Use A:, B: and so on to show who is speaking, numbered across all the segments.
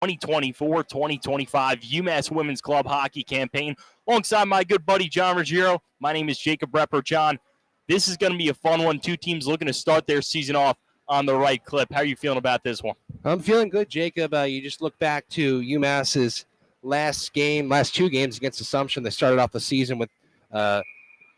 A: 2024-2025 UMass Women's Club Hockey Campaign. Alongside my good buddy John Ruggiero, my name is Jacob Repper. John, this is going to be a fun one. Two teams looking to start their season off on the right clip. How are you feeling about this one?
B: I'm feeling good, Jacob. You just look back to UMass's last two games against Assumption. They started off the season with a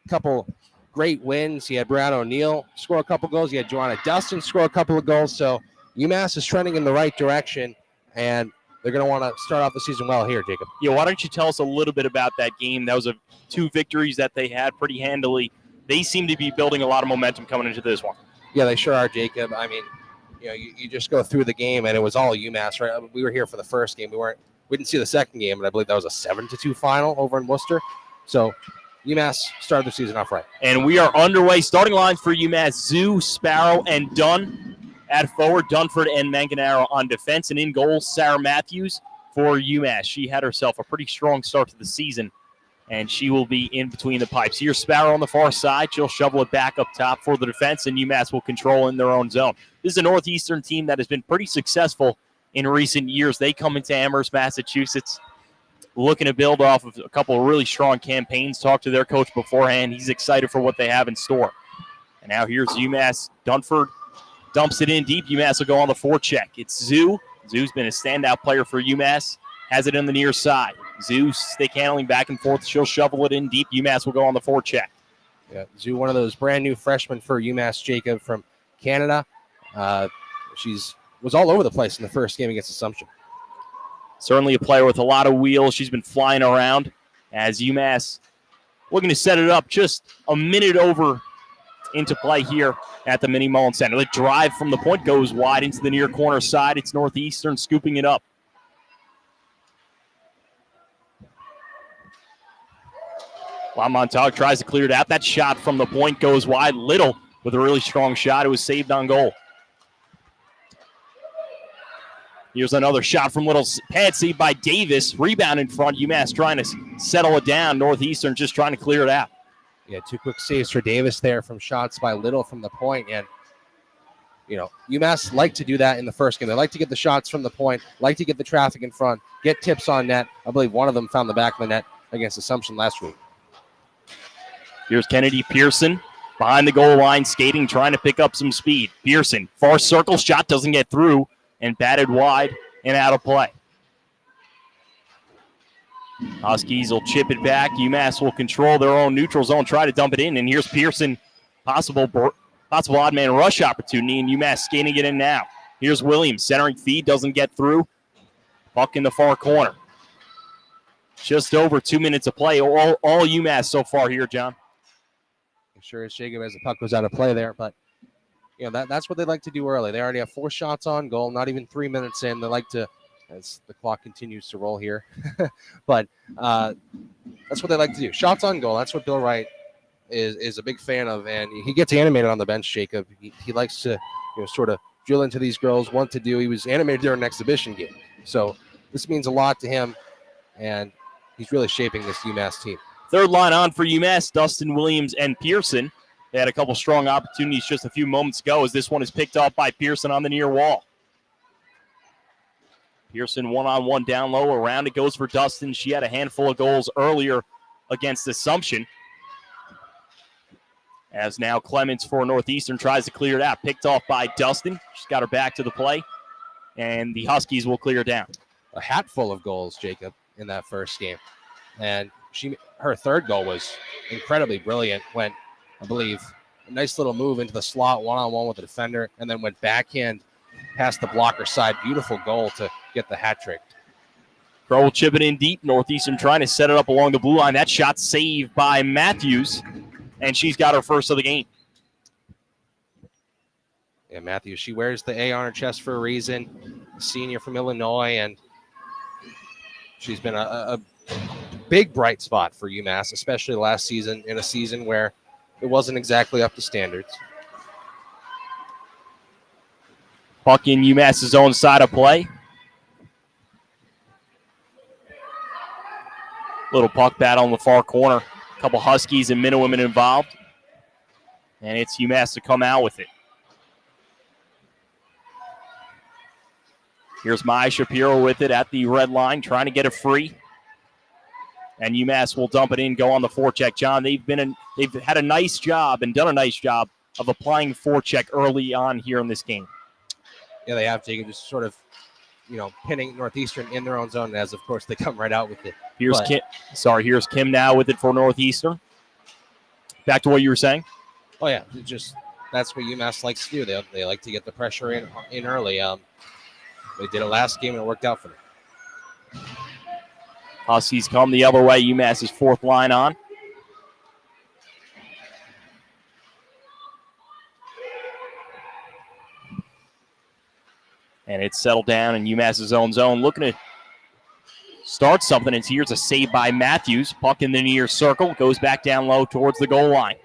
B: couple great wins. You had Brown O'Neill score a couple goals. You had Joanna Dustin score a couple of goals. So UMass is trending in the right direction, and they're going to want to start off the season well here, Jacob.
A: Yeah, why don't you tell us a little bit about that game? That was two victories that they had pretty handily. They seem to be building a lot of momentum coming into this one.
B: Yeah, they sure are, Jacob. I mean, you just go through the game, and it was all UMass, right? We were here for the first game. We didn't see the second game, but I believe that was a 7-2 final over in Worcester. So UMass started the season off right.
A: And we are underway. Starting lines for UMass: Zoo, Sparrow, and Dunn at forward. Dunford and Manganaro on defense. And in goal, Sarah Matthews for UMass. She had herself a pretty strong start to the season, and she will be in between the pipes. Here's Sparrow on the far side. She'll shovel it back up top for the defense, and UMass will control in their own zone. This is a Northeastern team that has been pretty successful in recent years. They come into Amherst, Massachusetts, looking to build off of a couple of really strong campaigns. Talked to their coach beforehand. He's excited for what they have in store. And now here's UMass. Dunford dumps it in deep. UMass will go on the forecheck. It's Zoo. Zoo's been a standout player for UMass. Has it on the near side. Zoo stick handling back and forth. She'll shovel it in deep. UMass will go on the forecheck.
B: Yeah, Zoo, one of those brand new freshmen for UMass, Jacob, from Canada. She's was all over the place in the first game against Assumption.
A: Certainly a player with a lot of wheels. She's been flying around as UMass looking to set it up just a minute over into play here at the Mini Mullen Center. The drive from the point goes wide into the near corner side. It's Northeastern scooping it up. Montauk tries to clear it out. That shot from the point goes wide. Little with a really strong shot. It was saved on goal. Here's another shot from Little. Pad saved by Davis. Rebound in front. UMass trying to settle it down. Northeastern just trying to clear it out.
B: Yeah, two quick saves for Davis there from shots by Little from the point. And, UMass like to do that in the first game. They like to get the shots from the point, like to get the traffic in front, get tips on net. I believe one of them found the back of the net against Assumption last week.
A: Here's Kennedy Pearson behind the goal line, skating, trying to pick up some speed. Pearson, far circle, shot doesn't get through, and batted wide and out of play. Huskies will chip it back. UMass will control their own neutral zone, try to dump it in, and here's Pearson, possible odd man rush opportunity, and UMass skating it in now. Here's Williams, centering feed, doesn't get through. Puck in the far corner. Just over 2 minutes of play. All UMass so far here, John.
B: Sure is, Jacob, as the puck goes out of play there, but that's what they like to do early. They already have 4 shots on goal, not even 3 minutes in. They like to, as the clock continues to roll here, but that's what they like to do. Shots on goal. That's what Bill Wright is a big fan of, and he gets animated on the bench, Jacob. He likes to sort of drill into these girls what to do. He was animated during an exhibition game, so this means a lot to him, and he's really shaping this UMass team.
A: Third line on for UMass, Dustin, Williams, and Pearson. They had a couple strong opportunities just a few moments ago as this one is picked off by Pearson on the near wall. Pearson one-on-one down low. Around it goes for Dustin. She had a handful of goals earlier against Assumption. As now Clements for Northeastern tries to clear it out. Picked off by Dustin. She's got her back to the play. And the Huskies will clear down.
B: A hatful of goals, Jacob, in that first game. And her third goal was incredibly brilliant. Went, I believe, a nice little move into the slot, one-on-one with the defender, and then went backhand past the blocker side. Beautiful goal to get the hat trick.
A: Crow will chip it in deep. Northeastern trying to set it up along the blue line. That shot saved by Matthews, and she's got her first of the game.
B: Yeah, Matthews, she wears the A on her chest for a reason. Senior from Illinois, and she's been a big bright spot for UMass, especially last season, in a season where it wasn't exactly up to standards.
A: Puck in UMass's own side of play. Little puck battle on the far corner. A couple Huskies and Minutemen involved. And it's UMass to come out with it. Here's Maya Shapiro with it at the red line, trying to get it free. And UMass will dump it in, go on the forecheck. John, they've had a nice job and done a nice job of applying forecheck early on here in this game.
B: Yeah, they have taken just sort of, pinning Northeastern in their own zone as, of course, they come right out with it.
A: Here's Kim now with it for Northeastern. Back to what you were saying.
B: Oh, yeah, that's what UMass likes to do. They like to get the pressure in early. They did it last game, and it worked out for them.
A: Huskies come the other way. UMass's fourth line on. And it's settled down in UMass's own zone. Looking to start something. And here's a save by Matthews. Puck in the near circle. Goes back down low towards the goal line.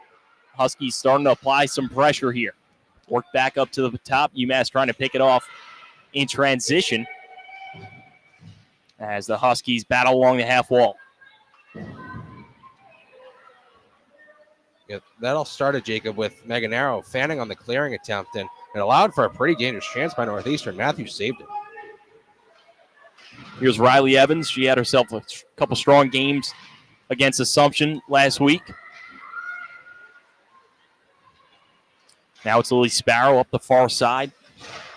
A: Huskies starting to apply some pressure here. Work back up to the top. UMass trying to pick it off in transition as the Huskies battle along the half wall.
B: Yeah, that all started, Jacob, with Manganaro fanning on the clearing attempt, and it allowed for a pretty dangerous chance by Northeastern. Matthews saved it.
A: Here's Riley Evans. She had herself a couple strong games against Assumption last week. Now it's Lily Sparrow up the far side,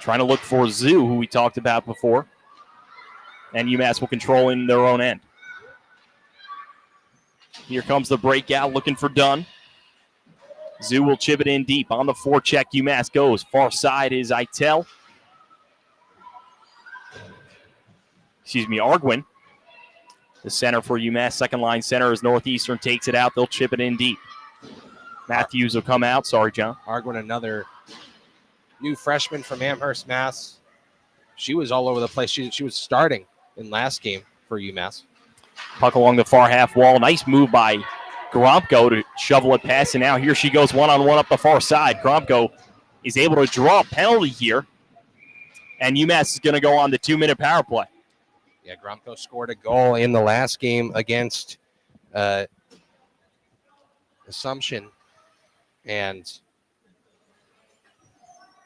A: trying to look for Zoo, who we talked about before. And UMass will control in their own end. Here comes the breakout, looking for Dunn. Zoo will chip it in deep. On the forecheck, UMass goes. Far side is Arguin. The center for UMass, second line center, as Northeastern takes it out. They'll chip it in deep. Matthews will come out. Sorry, John.
B: Arguin, another new freshman from Amherst, Mass. She was all over the place. She was starting in last game for UMass.
A: Puck along the far half wall. Nice move by Gromko to shovel it past. And now here she goes one-on-one up the far side. Gromko is able to draw a penalty here. And UMass is going to go on the 2-minute power play.
B: Yeah, Gromko scored a goal in the last game against Assumption. And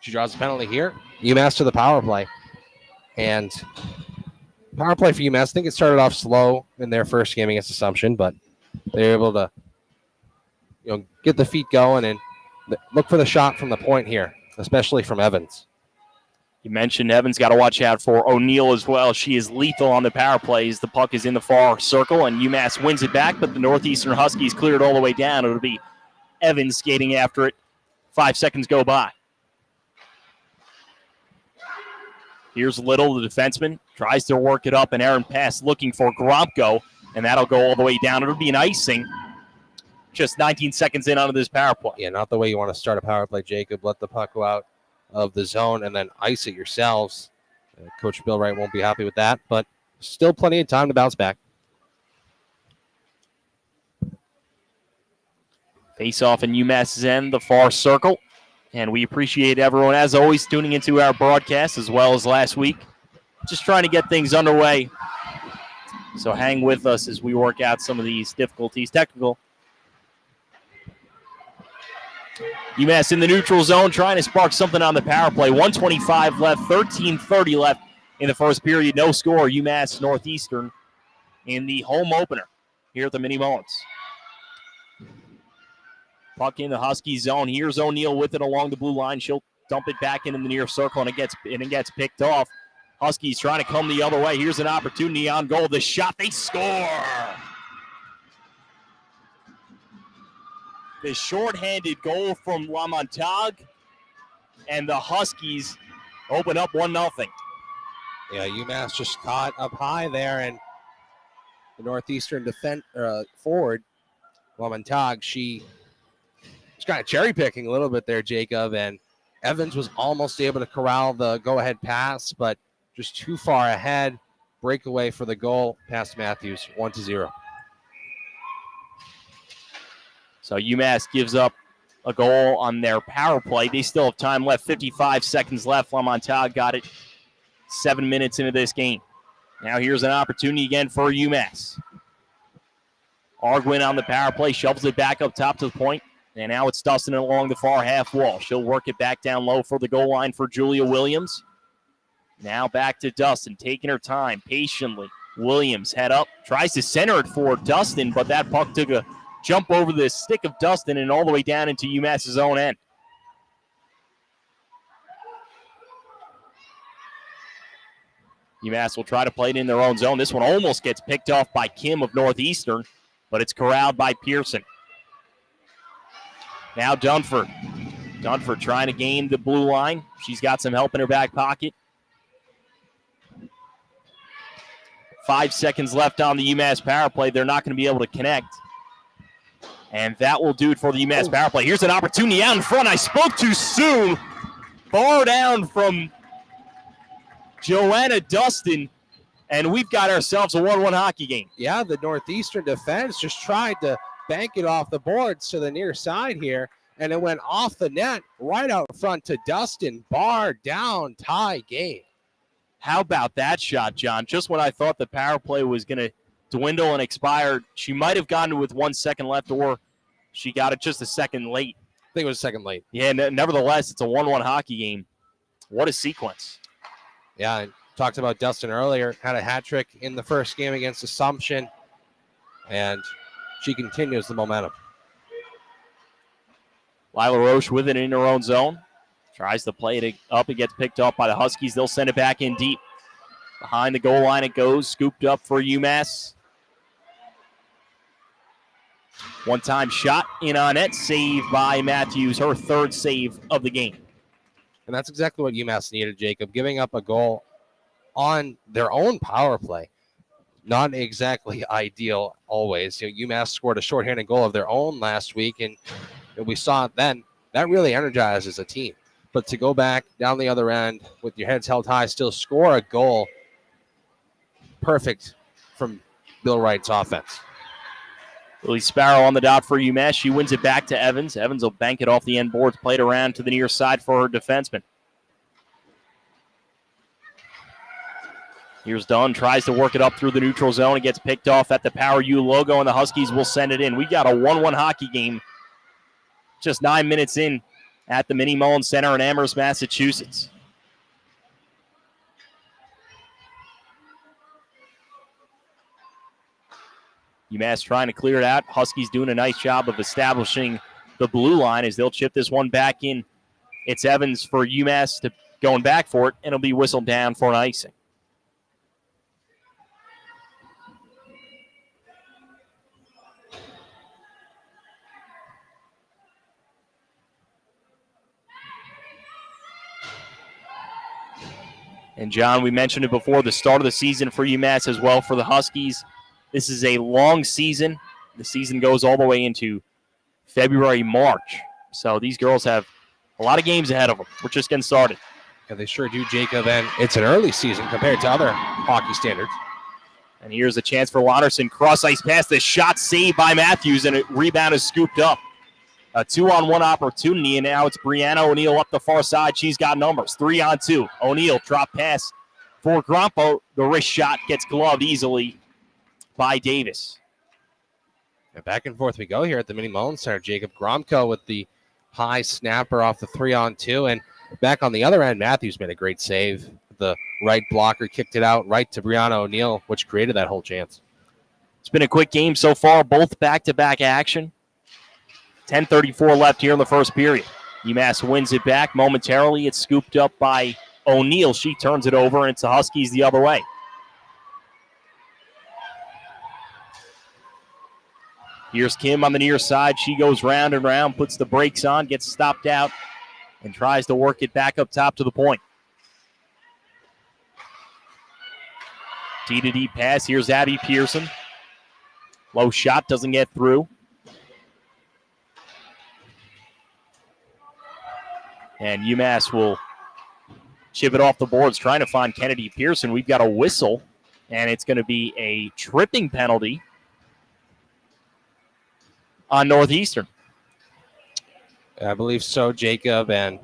B: she draws a penalty here. UMass to the power play. And power play for UMass, I think it started off slow in their first game against Assumption, but they were able to get the feet going and look for the shot from the point here, especially from Evans.
A: You mentioned Evans, got to watch out for O'Neill as well. She is lethal on the power plays. The puck is in the far circle, and UMass wins it back, but the Northeastern Huskies cleared it all the way down. It'll be Evans skating after it. 5 seconds go by. Here's Little, the defenseman, tries to work it up, an errant pass looking for Gromko, and that'll go all the way down. It'll be an icing just 19 seconds in onto this power play.
B: Yeah, not the way you want to start a power play, Jacob. Let the puck go out of the zone and then ice it yourselves. Coach Bill Wright won't be happy with that, but still plenty of time to bounce back.
A: Face off in UMass's end, the far circle. And we appreciate everyone, as always, tuning into our broadcast as well as last week. Just trying to get things underway. So hang with us as we work out some of these difficulties. Technical. UMass in the neutral zone, trying to spark something on the power play. 1:25 left, 13:30 left in the first period. No score. UMass Northeastern in the home opener here at the Mini Mullins. Puck in the Husky zone. Here's O'Neill with it along the blue line. She'll dump it back into the near circle, and it gets picked off. Huskies trying to come the other way. Here's an opportunity on goal. The shot, they score. The shorthanded goal from La Montague, and the Huskies open up 1-0.
B: Yeah, UMass just caught up high there, and the Northeastern forward, La Montague, she's kind of cherry picking a little bit there, Jacob, and Evans was almost able to corral the go-ahead pass, but just too far ahead. Breakaway for the goal past Matthews, 1-0.
A: So UMass gives up a goal on their power play. They still have time left, 55 seconds left. La Montague got it 7 minutes into this game. Now here's an opportunity again for UMass. Arguin on the power play, shovels it back up top to the point. And now it's dusting it along the far half wall. She'll work it back down low for the goal line for Julia Williams. Now back to Dustin, taking her time patiently. Williams head up, tries to center it for Dustin, but that puck took a jump over the stick of Dustin and all the way down into UMass's own end. UMass will try to play it in their own zone. This one almost gets picked off by Kim of Northeastern, but it's corralled by Pearson. Now Dunford. Dunford trying to gain the blue line. She's got some help in her back pocket. 5 seconds left on the UMass power play. They're not going to be able to connect. And that will do it for the UMass power play. Here's an opportunity out in front. I spoke too soon. Bar down from Joanna Dustin, and we've got ourselves a 1-1 hockey game.
B: Yeah, the Northeastern defense just tried to bank it off the boards to the near side here, and it went off the net right out front to Dustin. Bar down, tie game.
A: How about that shot, John? Just when I thought the power play was going to dwindle and expire, she might have gotten it with 1 second left, or she got it just a second late.
B: I think it was a second late.
A: Yeah, nevertheless, it's a 1-1 hockey game. What a sequence.
B: Yeah, I talked about Dustin earlier. Had a hat trick in the first game against Assumption, and she continues the momentum.
A: Lila Roche with it in her own zone. Tries to play it up. It gets picked up by the Huskies. They'll send it back in deep. Behind the goal line it goes. Scooped up for UMass. One-time shot in on net. Saved by Matthews. Her third save of the game.
B: And that's exactly what UMass needed, Jacob. Giving up a goal on their own power play. Not exactly ideal always. UMass scored a shorthanded goal of their own last week, and we saw it then. That really energizes a team. But to go back down the other end with your heads held high, still score a goal, perfect from Bill Wright's offense.
A: Lily Sparrow on the dot for UMass. She wins it back to Evans. Evans will bank it off the end boards, played around to the near side for her defenseman. Here's Dunn, tries to work it up through the neutral zone. It gets picked off at the Power U logo, and the Huskies will send it in. We got a 1-1 hockey game just 9 minutes in at the Minnie Mullins Center in Amherst, Massachusetts. UMass trying to clear it out. Huskies doing a nice job of establishing the blue line as they'll chip this one back in. It's Evans for UMass to going back for it, and it'll be whistled down for an icing. And, John, we mentioned it before, the start of the season for UMass as well for the Huskies. This is a long season. The season goes all the way into February, March. So these girls have a lot of games ahead of them. We're just getting started.
B: Yeah, they sure do, Jacob. And it's an early season compared to other hockey standards.
A: And here's a chance for Watterson. Cross-ice pass. The shot saved by Matthews, and a rebound is scooped up. A 2-on-1 opportunity, and now it's Brianna O'Neill up the far side. She's got numbers. 3-on-2. O'Neill drop pass for Grompo. The wrist shot gets gloved easily by Davis.
B: And back and forth we go here at the Minnie Mullins Center. Jacob Gromko with the high snapper off the 3-on-2. And back on the other end, Matthews made a great save. The right blocker kicked it out right to Brianna O'Neill, which created that whole chance.
A: It's been a quick game so far, both back-to-back action. 10:34 left here in the first period. UMass wins it back momentarily. It's scooped up by O'Neill. She turns it over, and it's the Huskies the other way. Here's Kim on the near side. She goes round and round, puts the brakes on, gets stopped out, and tries to work it back up top to the point. D-to-D pass. Here's Abby Pearson. Low shot, doesn't get through. And UMass will chip it off the boards, trying to find Kennedy Pearson. We've got a whistle, and it's going to be a tripping penalty on Northeastern.
B: I believe so, Jacob. And,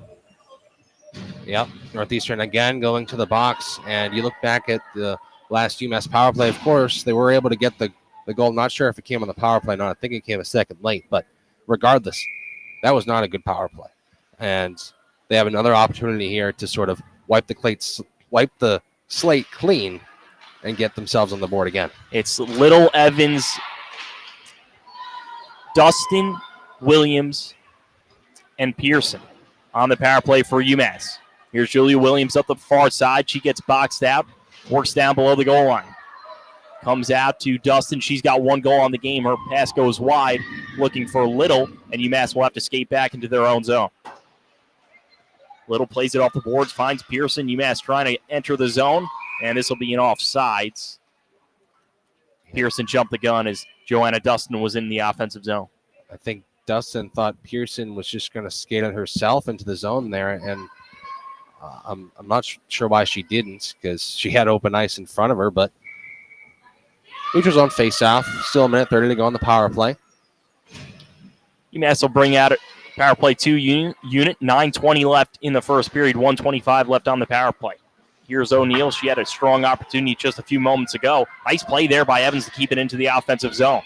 B: yep, Northeastern again going to the box. And you look back at the last UMass power play. Of course, they were able to get the goal. Not sure if it came on the power play or not. I think it came a second late. But regardless, that was not a good power play. And they have another opportunity here to sort of wipe the wipe the slate clean and get themselves on the board again.
A: It's Little, Evans, Dustin, Williams, and Pearson on the power play for UMass. Here's Julia Williams up the far side. She gets boxed out, works down below the goal line. Comes out to Dustin. She's got one goal on the game. Her pass goes wide, looking for Little, and UMass will have to skate back into their own zone. Little plays it off the boards, finds Pearson. UMass trying to enter the zone, and this will be an offsides. Pearson jumped the gun as Joanna Dustin was in the offensive zone.
B: I think Dustin thought Pearson was just going to skate it herself into the zone there, and I'm not sure why she didn't, because she had open ice in front of her, but Neutral's on face-off. Still a minute 30 to go on the power play.
A: UMass will bring out a power play 2 unit. 9:20 left in the first period. 1:25 left on the power play. Here's O'Neal. She had a strong opportunity just a few moments ago. Nice play there by Evans to keep it into the offensive zone.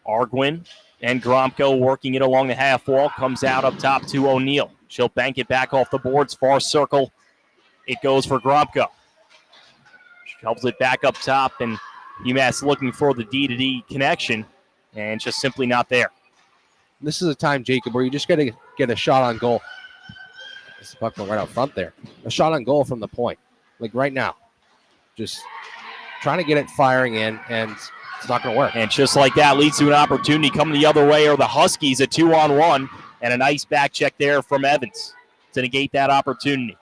A: Arguin and Gromko working it along the half wall. Comes out up top to O'Neal. She'll bank it back off the boards. Far circle. It goes for Gromko. Shovels it back up top, and UMass looking for the D-to-D connection, and just simply not there.
B: This is a time, Jacob, where you just got to get a shot on goal. This is Buckle right out front there. A shot on goal from the point, like right now. Just trying to get it firing in, and it's not going to work.
A: And just like that leads to an opportunity coming the other way, or the Huskies, a 2-on-1, and a nice back check there from Evans to negate that opportunity.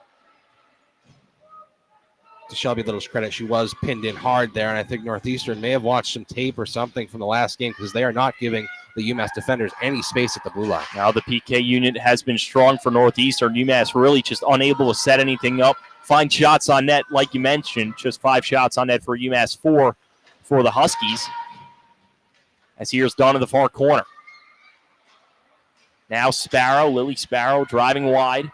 B: To Shelby Little's credit, she was pinned in hard there, and I think Northeastern may have watched some tape or something from the last game, because they are not giving the UMass defenders any space at the blue line.
A: Now the PK unit has been strong for Northeastern. UMass really just unable to set anything up, find shots on net, like you mentioned, just 5 shots on net for UMass, 4 for the Huskies. As here's Dunn in the far corner. Now Sparrow, Lily Sparrow driving wide.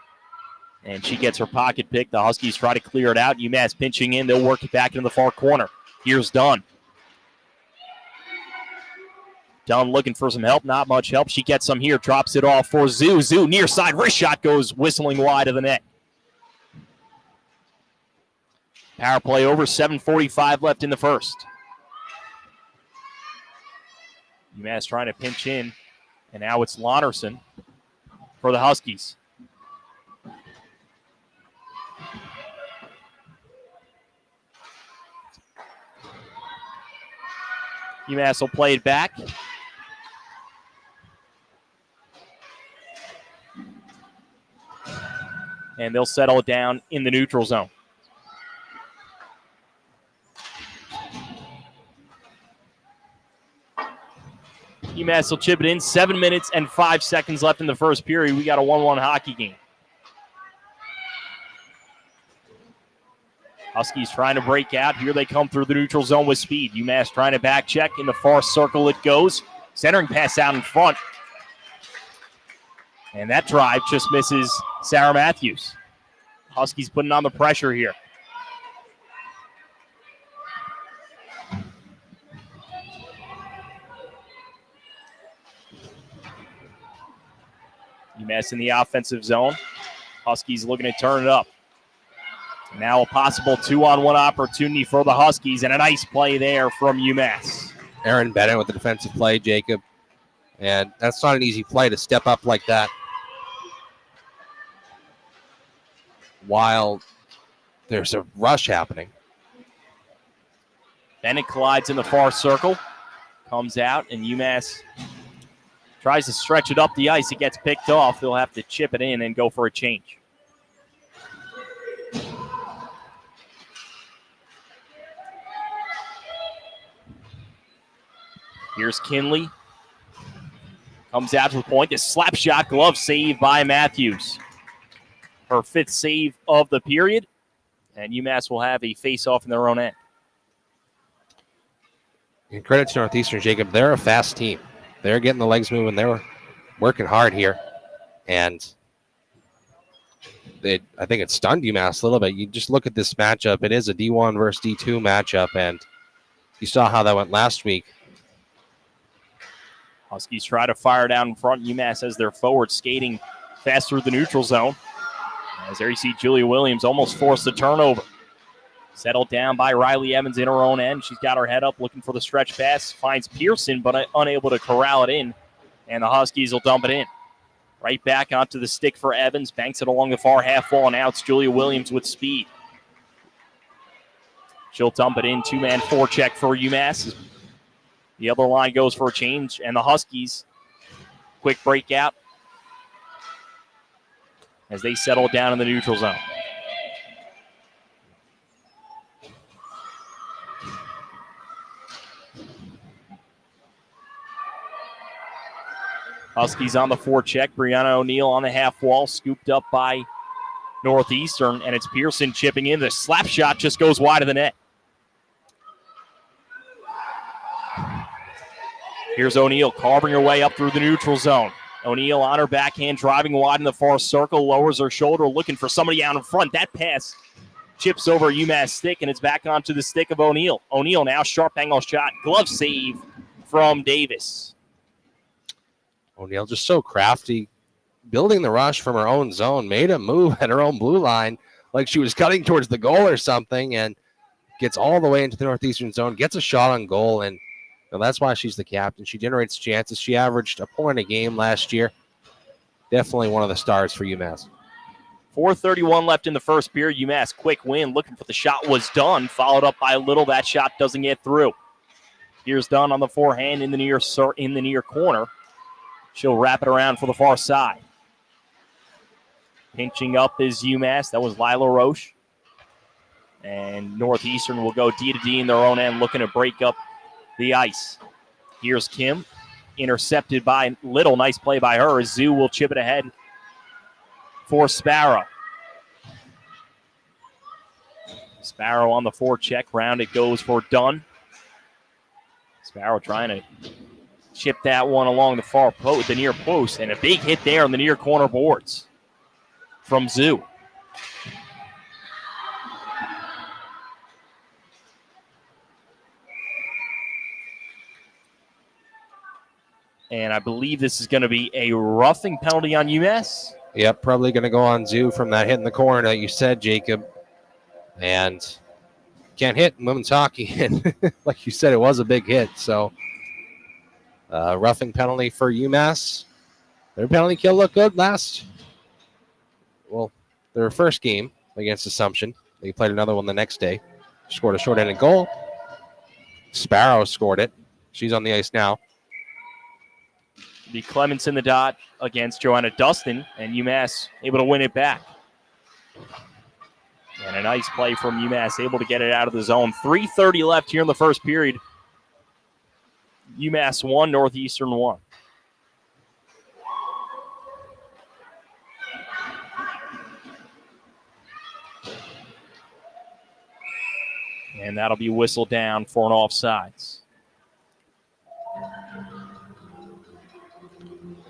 A: And she gets her pocket pick. The Huskies try to clear it out. UMass pinching in. They'll work it back into the far corner. Here's Dunn. Dunn looking for some help. Not much help. She gets some here. Drops it off for Zoo. Zoo near side. Wrist shot goes whistling wide of the net. Power play over. 7:45 left in the first. UMass trying to pinch in. And now it's Lonerson for the Huskies. UMass will play it back. And they'll settle it down in the neutral zone. UMass will chip it in. 7 minutes and 5 seconds left in the first period. We got a 1-1 hockey game. Huskies trying to break out. Here they come through the neutral zone with speed. UMass trying to back check. In the far circle it goes. Centering pass out in front. And that drive just misses Sarah Matthews. Huskies putting on the pressure here. UMass in the offensive zone. Huskies looking to turn it up. Now a possible 2-on-1 opportunity for the Huskies, and a nice play there from UMass.
B: Aaron Bennett with the defensive play, Jacob. And that's not an easy play to step up like that while there's a rush happening.
A: Bennett collides in the far circle. Comes out, and UMass tries to stretch it up the ice. It gets picked off. They'll have to chip it in and go for a change. Here's Kinley. Comes out to the point. This slap shot glove save by Matthews. Her 5th save of the period. And UMass will have a face-off in their own end.
B: And credit to Northeastern, Jacob. They're a fast team. They're getting the legs moving. They're working hard here. And I think it stunned UMass a little bit. You just look at this matchup. It is a D1 versus D2 matchup. And you saw how that went last week.
A: Huskies try to fire down in front. UMass has their forward skating fast through the neutral zone. As there you see Julia Williams almost forced a turnover. Settled down by Riley Evans in her own end. She's got her head up looking for the stretch pass. Finds Pearson, but unable to corral it in. And the Huskies will dump it in. Right back onto the stick for Evans. Banks it along the far half wall. And now it's Julia Williams with speed. She'll dump it in. Two-man forecheck for UMass. The other line goes for a change. And the Huskies, quick breakout as they settle down in the neutral zone. Huskies on the forecheck. Brianna O'Neill on the half wall, scooped up by Northeastern, and it's Pearson chipping in. The slap shot just goes wide of the net. Here's O'Neill carving her way up through the neutral zone. O'Neill on her backhand, driving wide in the far circle, lowers her shoulder, looking for somebody out in front. That pass chips over UMass stick, and it's back onto the stick of O'Neill. O'Neill now, sharp angle shot, glove save from Davis.
B: O'Neill just so crafty, building the rush from her own zone, made a move at her own blue line like she was cutting towards the goal or something, and gets all the way into the Northeastern zone, gets a shot on goal, and that's why she's the captain. She generates chances. She averaged a point a game last year. Definitely one of the stars for UMass.
A: 4:31 left in the first period. UMass quick win, looking for the shot was done, followed up by Little. That shot doesn't get through. Here's Dunn on the forehand in the near corner. She'll wrap it around for the far side. Pinching up is UMass. That was Lila Roche. And Northeastern will go D to D in their own end, looking to break up the ice. Here's Kim, intercepted by Little. Nice play by her. Zoo will chip it ahead for Sparrow. Sparrow on the forecheck. Round it goes for Dunn. Sparrow trying to chip that one along the far post, the near post, and a big hit there on the near corner boards from Zoo. And I believe this is going to be a roughing penalty on UMass.
B: Yep, probably going to go on Zoo from that hit in the corner that you said, Jacob. And can't hit in women's hockey. And like you said, it was a big hit. So roughing penalty for UMass. Their penalty kill looked good their first game against Assumption. They played another one the next day. Scored a short-handed goal. Sparrow scored it. She's on the ice now.
A: The Clements in the dot against Joanna Dustin, and UMass able to win it back. And a nice play from UMass, able to get it out of the zone. 3:30 left here in the first period. UMass 1, Northeastern 1. And that'll be whistled down for an offsides.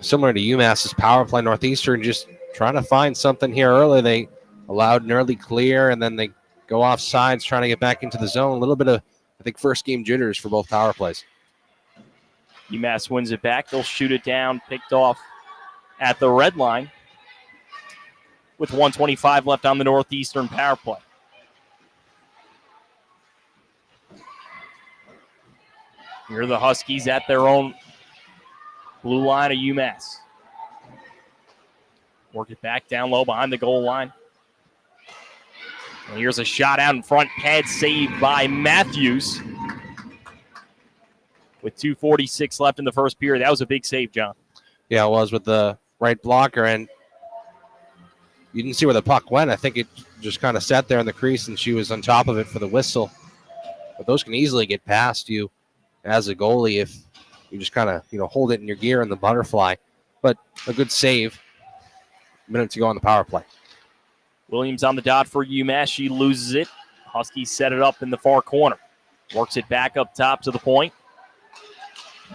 B: Similar to UMass's power play, Northeastern just trying to find something here early. They allowed an early clear, and then they go off sides trying to get back into the zone. A little bit of, I think, first game jitters for both power plays.
A: UMass wins it back. They'll shoot it down, picked off at the red line with 1:25 left on the Northeastern power play. Here are the Huskies at their own blue line of UMass. Work it back down low behind the goal line. And here's a shot out in front. Pad saved by Matthews. With 2:46 left in the first period. That was a big save, John.
B: Yeah, it was with the right blocker. And you didn't see where the puck went. I think it just kind of sat there in the crease, and she was on top of it for the whistle. But those can easily get past you as a goalie if you just kind of, hold it in your gear in the butterfly. But a good save. A minute to go on the power play.
A: Williams on the dot for UMass. She loses it. Huskies set it up in the far corner. Works it back up top to the point.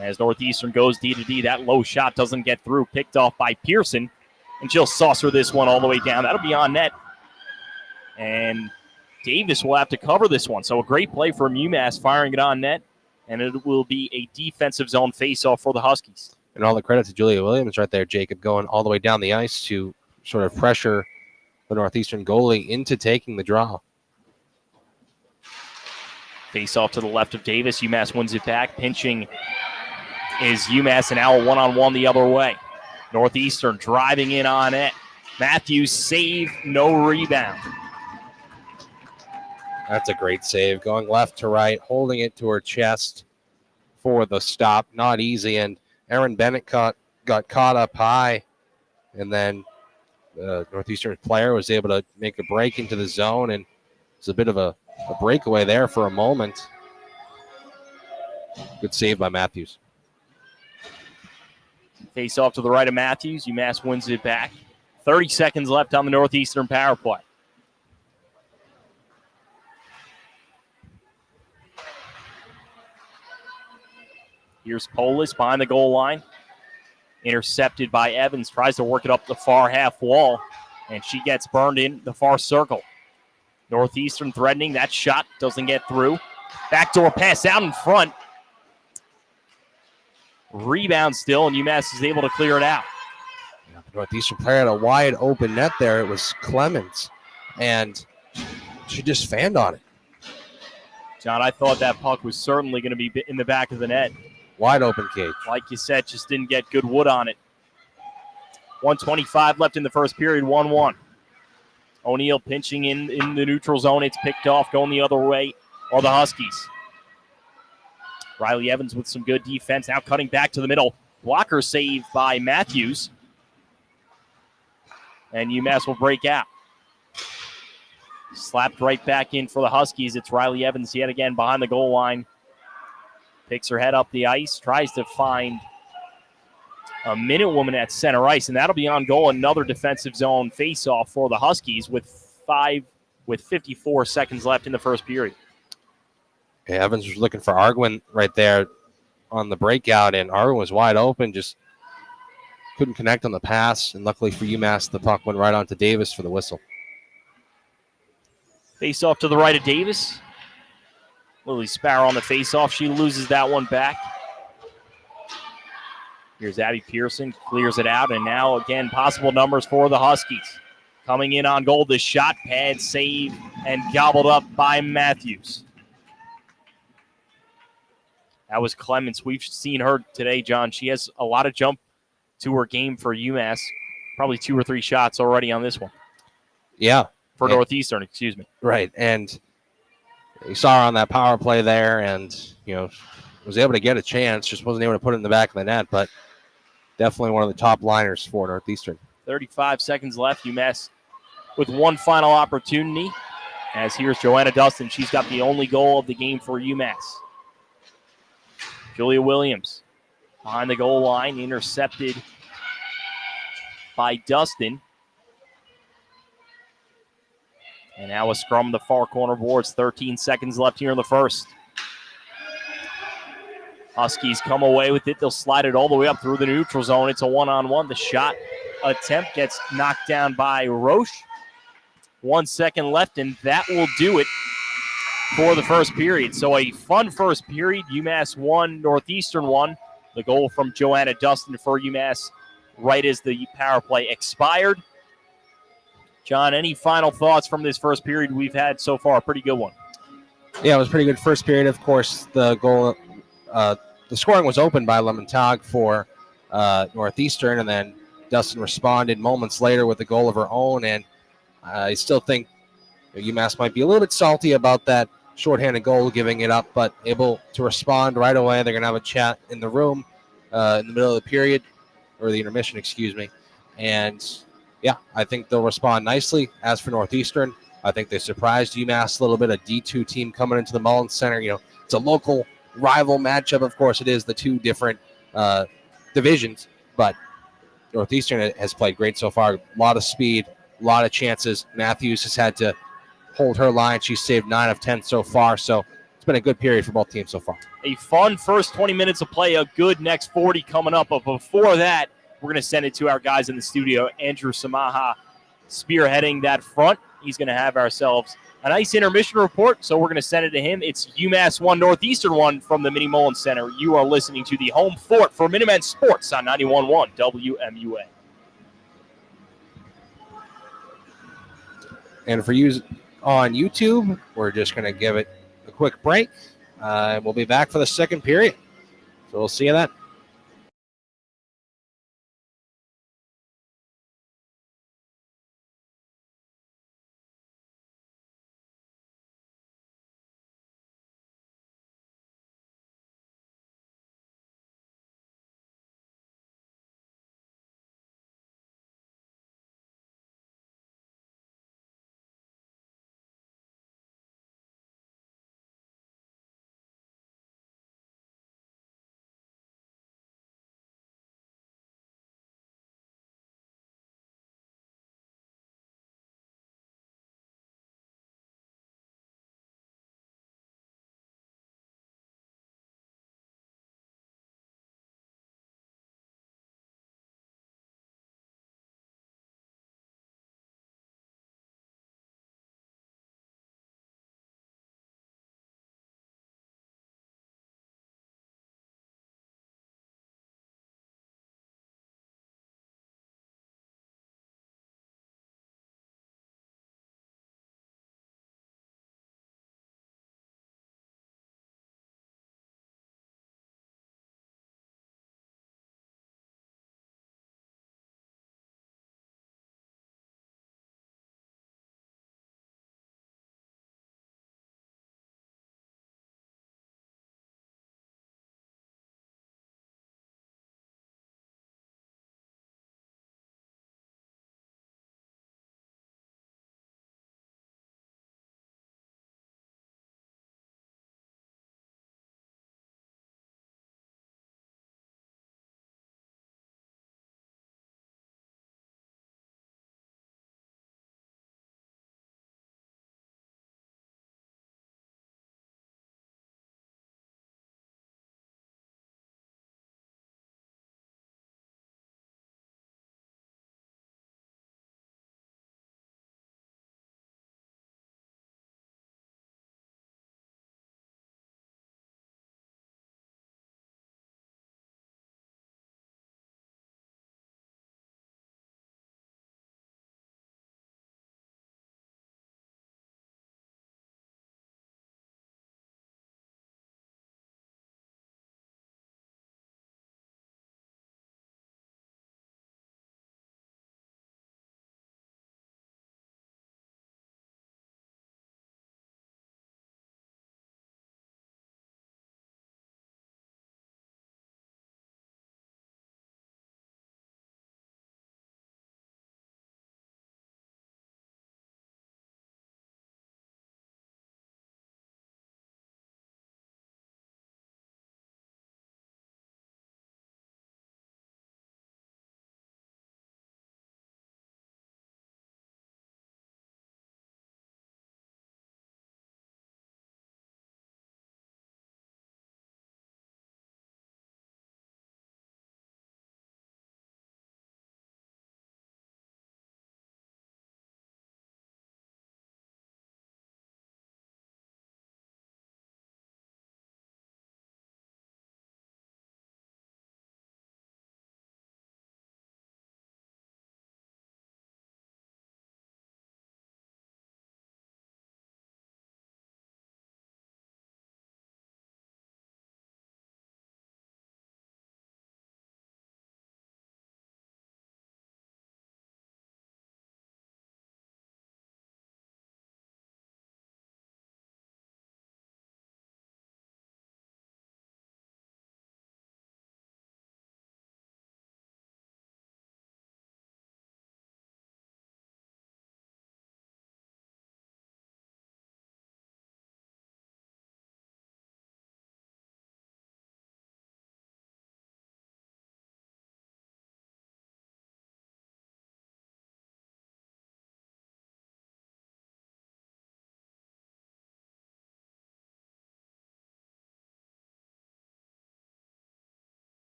A: As Northeastern goes D to D, that low shot doesn't get through. Picked off by Pearson. And she'll saucer this one all the way down. That'll be on net. And Davis will have to cover this one. So a great play from UMass firing it on net. And it will be a defensive zone faceoff for the Huskies.
B: And all the credit to Julia Williams right there, Jacob, going all the way down the ice to sort of pressure the Northeastern goalie into taking the draw.
A: Face off to the left of Davis. UMass wins it back. Pinching is UMass, and now a one-on-one the other way. Northeastern driving in on it. Matthews save, no rebound.
B: That's a great save. Going left to right, holding it to her chest for the stop. Not easy. And Erin Bennett got caught up high. And then the Northeastern player was able to make a break into the zone. And it's a bit of a breakaway there for a moment. Good save by Matthews.
A: Face off to the right of Matthews. UMass wins it back. 30 seconds left on the Northeastern power play. Here's Polis behind the goal line. Intercepted by Evans. Tries to work it up the far half wall. And she gets burned in the far circle. Northeastern threatening. That shot doesn't get through. Backdoor pass out in front. Rebound still, and UMass is able to clear it out.
B: Yeah, the Northeastern player had a wide open net there. It was Clemens. And she just fanned on it.
A: John, I thought that puck was certainly going to be in the back of the net.
B: Wide open cage.
A: Like you said, just didn't get good wood on it. 1:25 left in the first period, 1-1. O'Neal pinching in the neutral zone. It's picked off, going the other way are the Huskies. Riley Evans with some good defense. Now cutting back to the middle. Blocker save by Matthews. And UMass will break out. Slapped right back in for the Huskies. It's Riley Evans yet again behind the goal line. Picks her head up the ice. Tries to find a minute woman at center ice. And that'll be on goal. Another defensive zone face-off for the Huskies with 54 seconds left in the first period.
B: Yeah, Evans was looking for Arguin right there on the breakout, and Arguin was wide open, just couldn't connect on the pass. And luckily for UMass, the puck went right on to Davis for the whistle.
A: Face off to the right of Davis. Lily Sparrow on the face-off. She loses that one back. Here's Abby Pearson, clears it out, and now again possible numbers for the Huskies. Coming in on goal, the shot, pad, save, and gobbled up by Matthews. That was Clemens. We've seen her today, John. She has a lot of jump to her game for UMass. Probably 2 or 3 shots already on this one.
B: Yeah.
A: For Northeastern, excuse me.
B: Right, and you saw her on that power play there and, was able to get a chance. Just wasn't able to put it in the back of the net, but definitely one of the top liners for Northeastern.
A: 35 seconds left. UMass with one final opportunity. As here's Joanna Dustin. She's got the only goal of the game for UMass. Julia Williams behind the goal line, intercepted by Dustin. And now a scrum the far corner boards. 13 seconds left here in the first. Huskies come away with it. They'll slide it all the way up through the neutral zone. It's a one-on-one. The shot attempt gets knocked down by Roche. 1 second left, and that will do it for the first period. So a fun first period. UMass 1, Northeastern 1. The goal from Joanna Dustin for UMass right as the power play expired. John, any final thoughts from this first period we've had so far? Pretty good one.
B: Yeah, it was a pretty good first period. Of course, the goal, the scoring was opened by Lemontag for Northeastern, and then Dustin responded moments later with a goal of her own. And I still think UMass might be a little bit salty about that shorthanded goal, giving it up, but able to respond right away. They're going to have a chat in the room in the middle of the period, or the intermission, excuse me. And, yeah, I think they'll respond nicely. As for Northeastern, I think they surprised UMass a little bit, a D2 team coming into the Mullins Center. It's a local rival matchup. Of course, it is the two different divisions, but Northeastern has played great so far. A lot of speed, a lot of chances. Matthews has had to hold her line. She's saved 9 of 10 so far, so it's been a good period for both teams so far.
A: A fun first 20 minutes of play, a good next 40 coming up, but before that, we're going to send it to our guys in the studio. Andrew Samaha spearheading that front. He's going to have ourselves a nice intermission report, so we're going to send it to him. It's UMass 1, Northeastern 1 from the Mini Mullen Center. You are listening to the home fort for Minutemen Sports on 91.1 WMUA.
B: And for you on YouTube, we're just going to give it a quick break. We'll be back for the second period. So we'll see you then.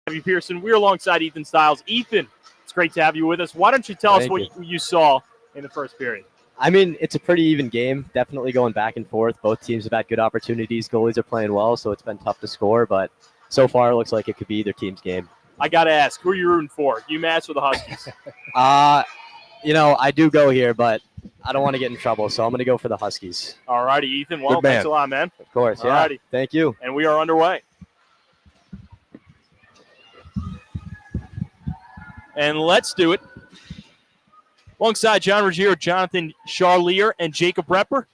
A: Pearson. We're alongside Ethan Stiles. Ethan, it's great to have you with us. Why don't you tell us what you saw in the first period?
C: I mean, it's a pretty even game. Definitely going back and forth. Both teams have had good opportunities. Goalies are playing well, so it's been tough to score. But so far, it looks like it could be either team's game.
A: I got to ask, who are you rooting for, UMass or the Huskies?
C: I do go here, but I don't want to get in trouble, so I'm going to go for the Huskies.
A: All righty, Ethan. Well, thanks a lot, man.
C: Of course,
A: All righty.
C: Thank you.
A: And we are underway. And let's do it. Alongside John Ruggiero, Jonathan Charlier, and Jacob Repper.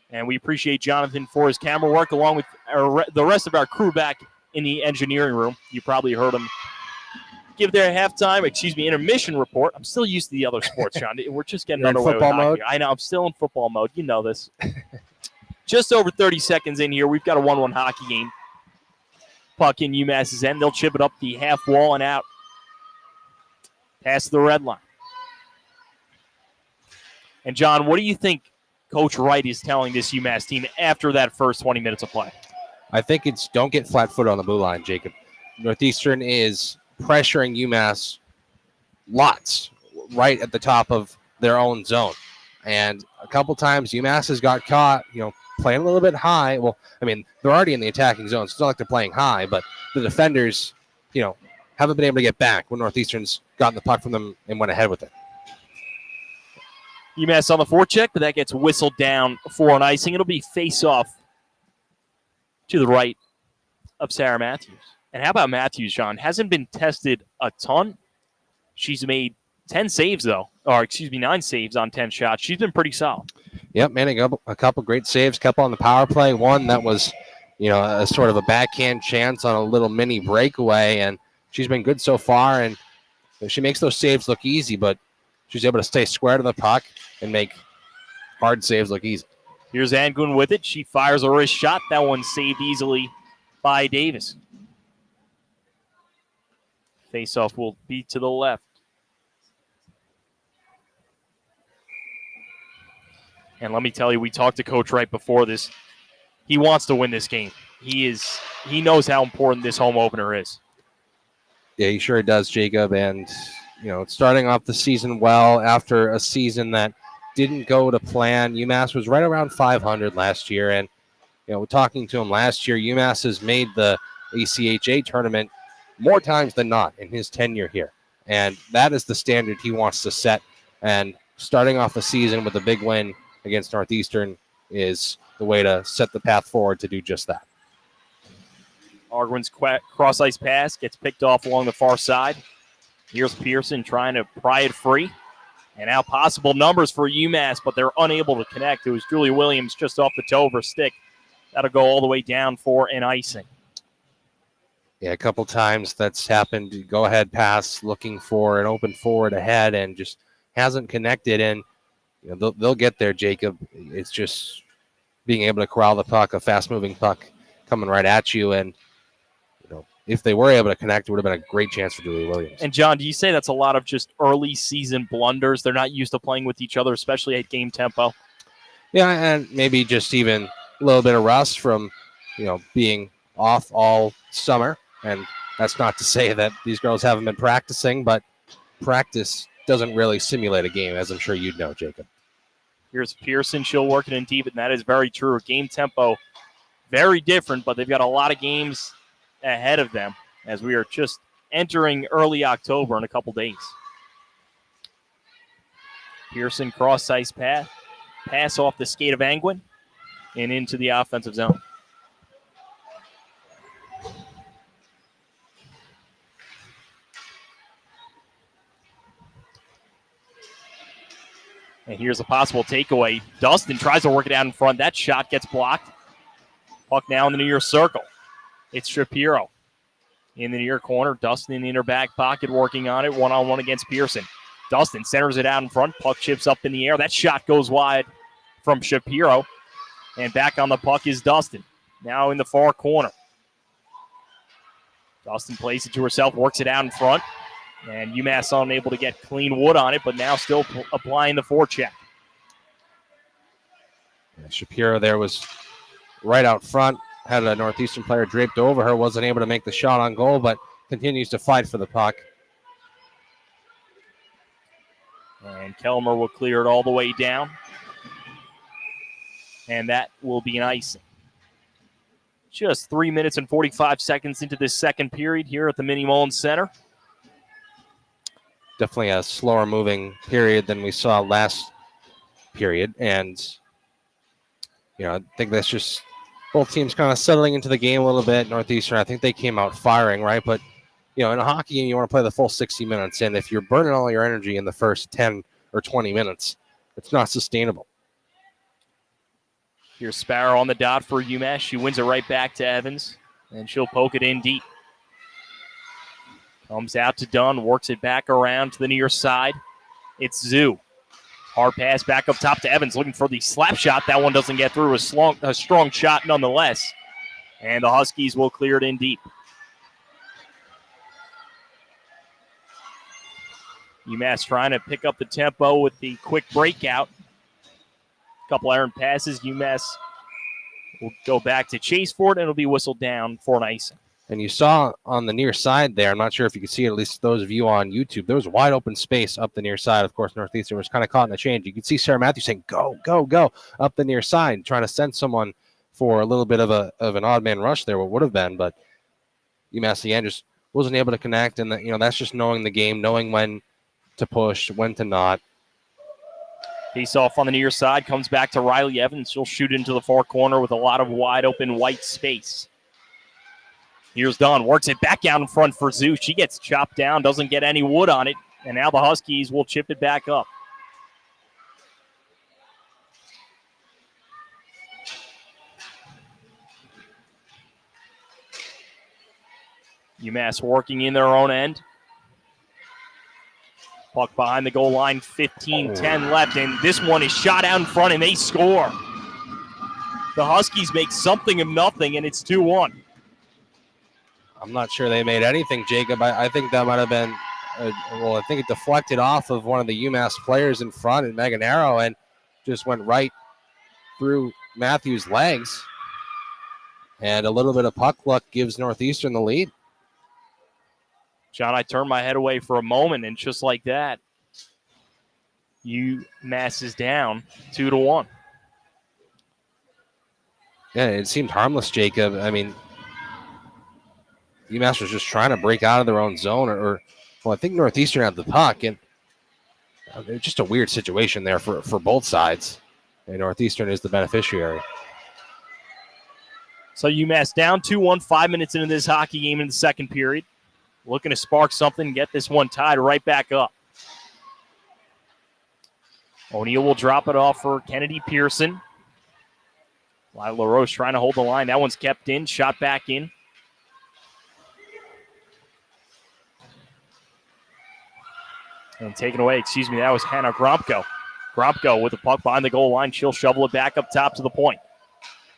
A: And we appreciate Jonathan for his camera work, along with the rest of our crew back in the engineering room. You probably heard him give their intermission report. I'm still used to the other sports, John. We're just getting underway with hockey. Mode? I know, I'm still in football mode. You know this. Just over 30 seconds in here, we've got a 1-1 hockey game. Puck in UMass's end. They'll chip it up the half wall and out. Past the red line. And, John, what do you think Coach Wright is telling this UMass team after that first 20 minutes of play?
B: I think it's don't get flat-footed on the blue line, Jacob. Northeastern is pressuring UMass lots right at the top of their own zone. And a couple times UMass has got caught, playing a little bit high. Well, I mean, they're already in the attacking zone, so it's not like they're playing high, but the defenders, haven't been able to get back when Northeastern's gotten the puck from them and went ahead with it.
A: UMass on the forecheck, but that gets whistled down for an icing. It'll be face-off to the right of Sarah Matthews. And how about Matthews, John? Hasn't been tested a ton. She's made 9 saves on 10 shots. She's been pretty solid.
B: Yep, man, a couple great saves, couple on the power play. One that was, a sort of a backhand chance on a little mini breakaway, and she's been good so far, and she makes those saves look easy, but she's able to stay square to the puck and make hard saves look easy.
A: Here's Angun with it. She fires a wrist shot. That one saved easily by Davis. Faceoff will be to the left. And let me tell you, we talked to Coach Wright before this. He wants to win this game. He knows how important this home opener is.
B: Yeah, he sure does, Jacob. And, starting off the season well after a season that didn't go to plan. UMass was right around 500 last year. And, talking to him last year, UMass has made the ACHA tournament more times than not in his tenure here. And that is the standard he wants to set. And starting off the season with a big win against Northeastern is the way to set the path forward to do just that.
A: Arguin's cross-ice pass gets picked off along the far side. Here's Pearson trying to pry it free. And now possible numbers for UMass, but they're unable to connect. It was Julia Williams just off the toe of her stick. That'll go all the way down for an icing.
B: Yeah, a couple times that's happened. Go-ahead pass looking for an open forward ahead and just hasn't connected. And they'll get there, Jacob. It's just being able to corral the puck, a fast-moving puck coming right at you. And, if they were able to connect, it would have been a great chance for Julia Williams.
A: And, John, do you say that's a lot of just early season blunders? They're not used to playing with each other, especially at game tempo.
B: Yeah, and maybe just even a little bit of rust from, being off all summer. And that's not to say that these girls haven't been practicing, but practice doesn't really simulate a game, as I'm sure you'd know, Jacob.
A: Here's Pearson. She'll work it in deep, and that is very true. Game tempo, very different, but they've got a lot of games ahead of them as we are just entering early October in a couple days. Pearson cross-ice pass off the skate of Anguin and into the offensive zone. And here's a possible takeaway. Dustin tries to work it out in front. That shot gets blocked. Puck now in the near circle. It's Shapiro in the near corner. Dustin in the inner back pocket working on it. One-on-one against Pearson. Dustin centers it out in front. Puck chips up in the air. That shot goes wide from Shapiro. And back on the puck is Dustin. Now in the far corner. Dustin plays it to herself, works it out in front. And UMass unable to get clean wood on it, but now still applying the forecheck.
B: Shapiro there was right out front. Had a Northeastern player draped over her. Wasn't able to make the shot on goal, but continues to fight for the puck.
A: And Kelmer will clear it all the way down. And that will be an icing. Just 3 minutes and 45 seconds into this second period here at the Minnie Mullins Center.
B: Definitely a slower moving period than we saw last period. And, I think that's just both teams kind of settling into the game a little bit. Northeastern, I think they came out firing, right? But, in a hockey game, you want to play the full 60 minutes. And if you're burning all your energy in the first 10 or 20 minutes, it's not sustainable.
A: Here's Sparrow on the dot for UMass. She wins it right back to Evans, and she'll poke it in deep. Comes out to Dunn, works it back around to the near side. It's Zoo. Hard pass back up top to Evans, looking for the slap shot. That one doesn't get through. A strong shot nonetheless. And the Huskies will clear it in deep. UMass trying to pick up the tempo with the quick breakout. Couple errant passes. UMass will go back to chase for it, and it'll be whistled down for an icing.
B: And you saw on the near side there, I'm not sure if you could see it, at least those of you on YouTube, there was wide open space up the near side. Of course, Northeastern was kind of caught in the change. You could see Sarah Matthews saying, go, go, go, up the near side, trying to send someone for a little bit of an odd man rush there, what would have been. But UMass, again, just wasn't able to connect. And, that's just knowing the game, knowing when to push, when to not.
A: Face off on the near side, comes back to Riley Evans. She'll shoot into the far corner with a lot of wide open white space. Here's Dunn, works it back down in front for Zoo. She gets chopped down, doesn't get any wood on it, and now the Huskies will chip it back up. UMass working in their own end. Puck behind the goal line, 15-10 left, and this one is shot out in front, and they score. The Huskies make something of nothing, and it's 2-1.
B: I'm not sure they made anything, Jacob. I think that might have been, I think it deflected off of one of the UMass players in front, and Megan Arrow, and just went right through Matthews' legs. And a little bit of puck luck gives Northeastern the lead.
A: John, I turned my head away for a moment, and just like that, UMass is down 2-1.
B: Yeah, it seemed harmless, Jacob. I mean, UMass was just trying to break out of their own zone, I think Northeastern had the puck, and it's just a weird situation there for both sides. And Northeastern is the beneficiary.
A: So UMass down 2-1, 5 minutes into this hockey game in the second period. Looking to spark something, get this one tied right back up. O'Neal will drop it off for Kennedy Pearson. Lila LaRoche trying to hold the line. That one's kept in, shot back in. And taken away, that was Hannah Gromko. Gromko with the puck behind the goal line. She'll shovel it back up top to the point.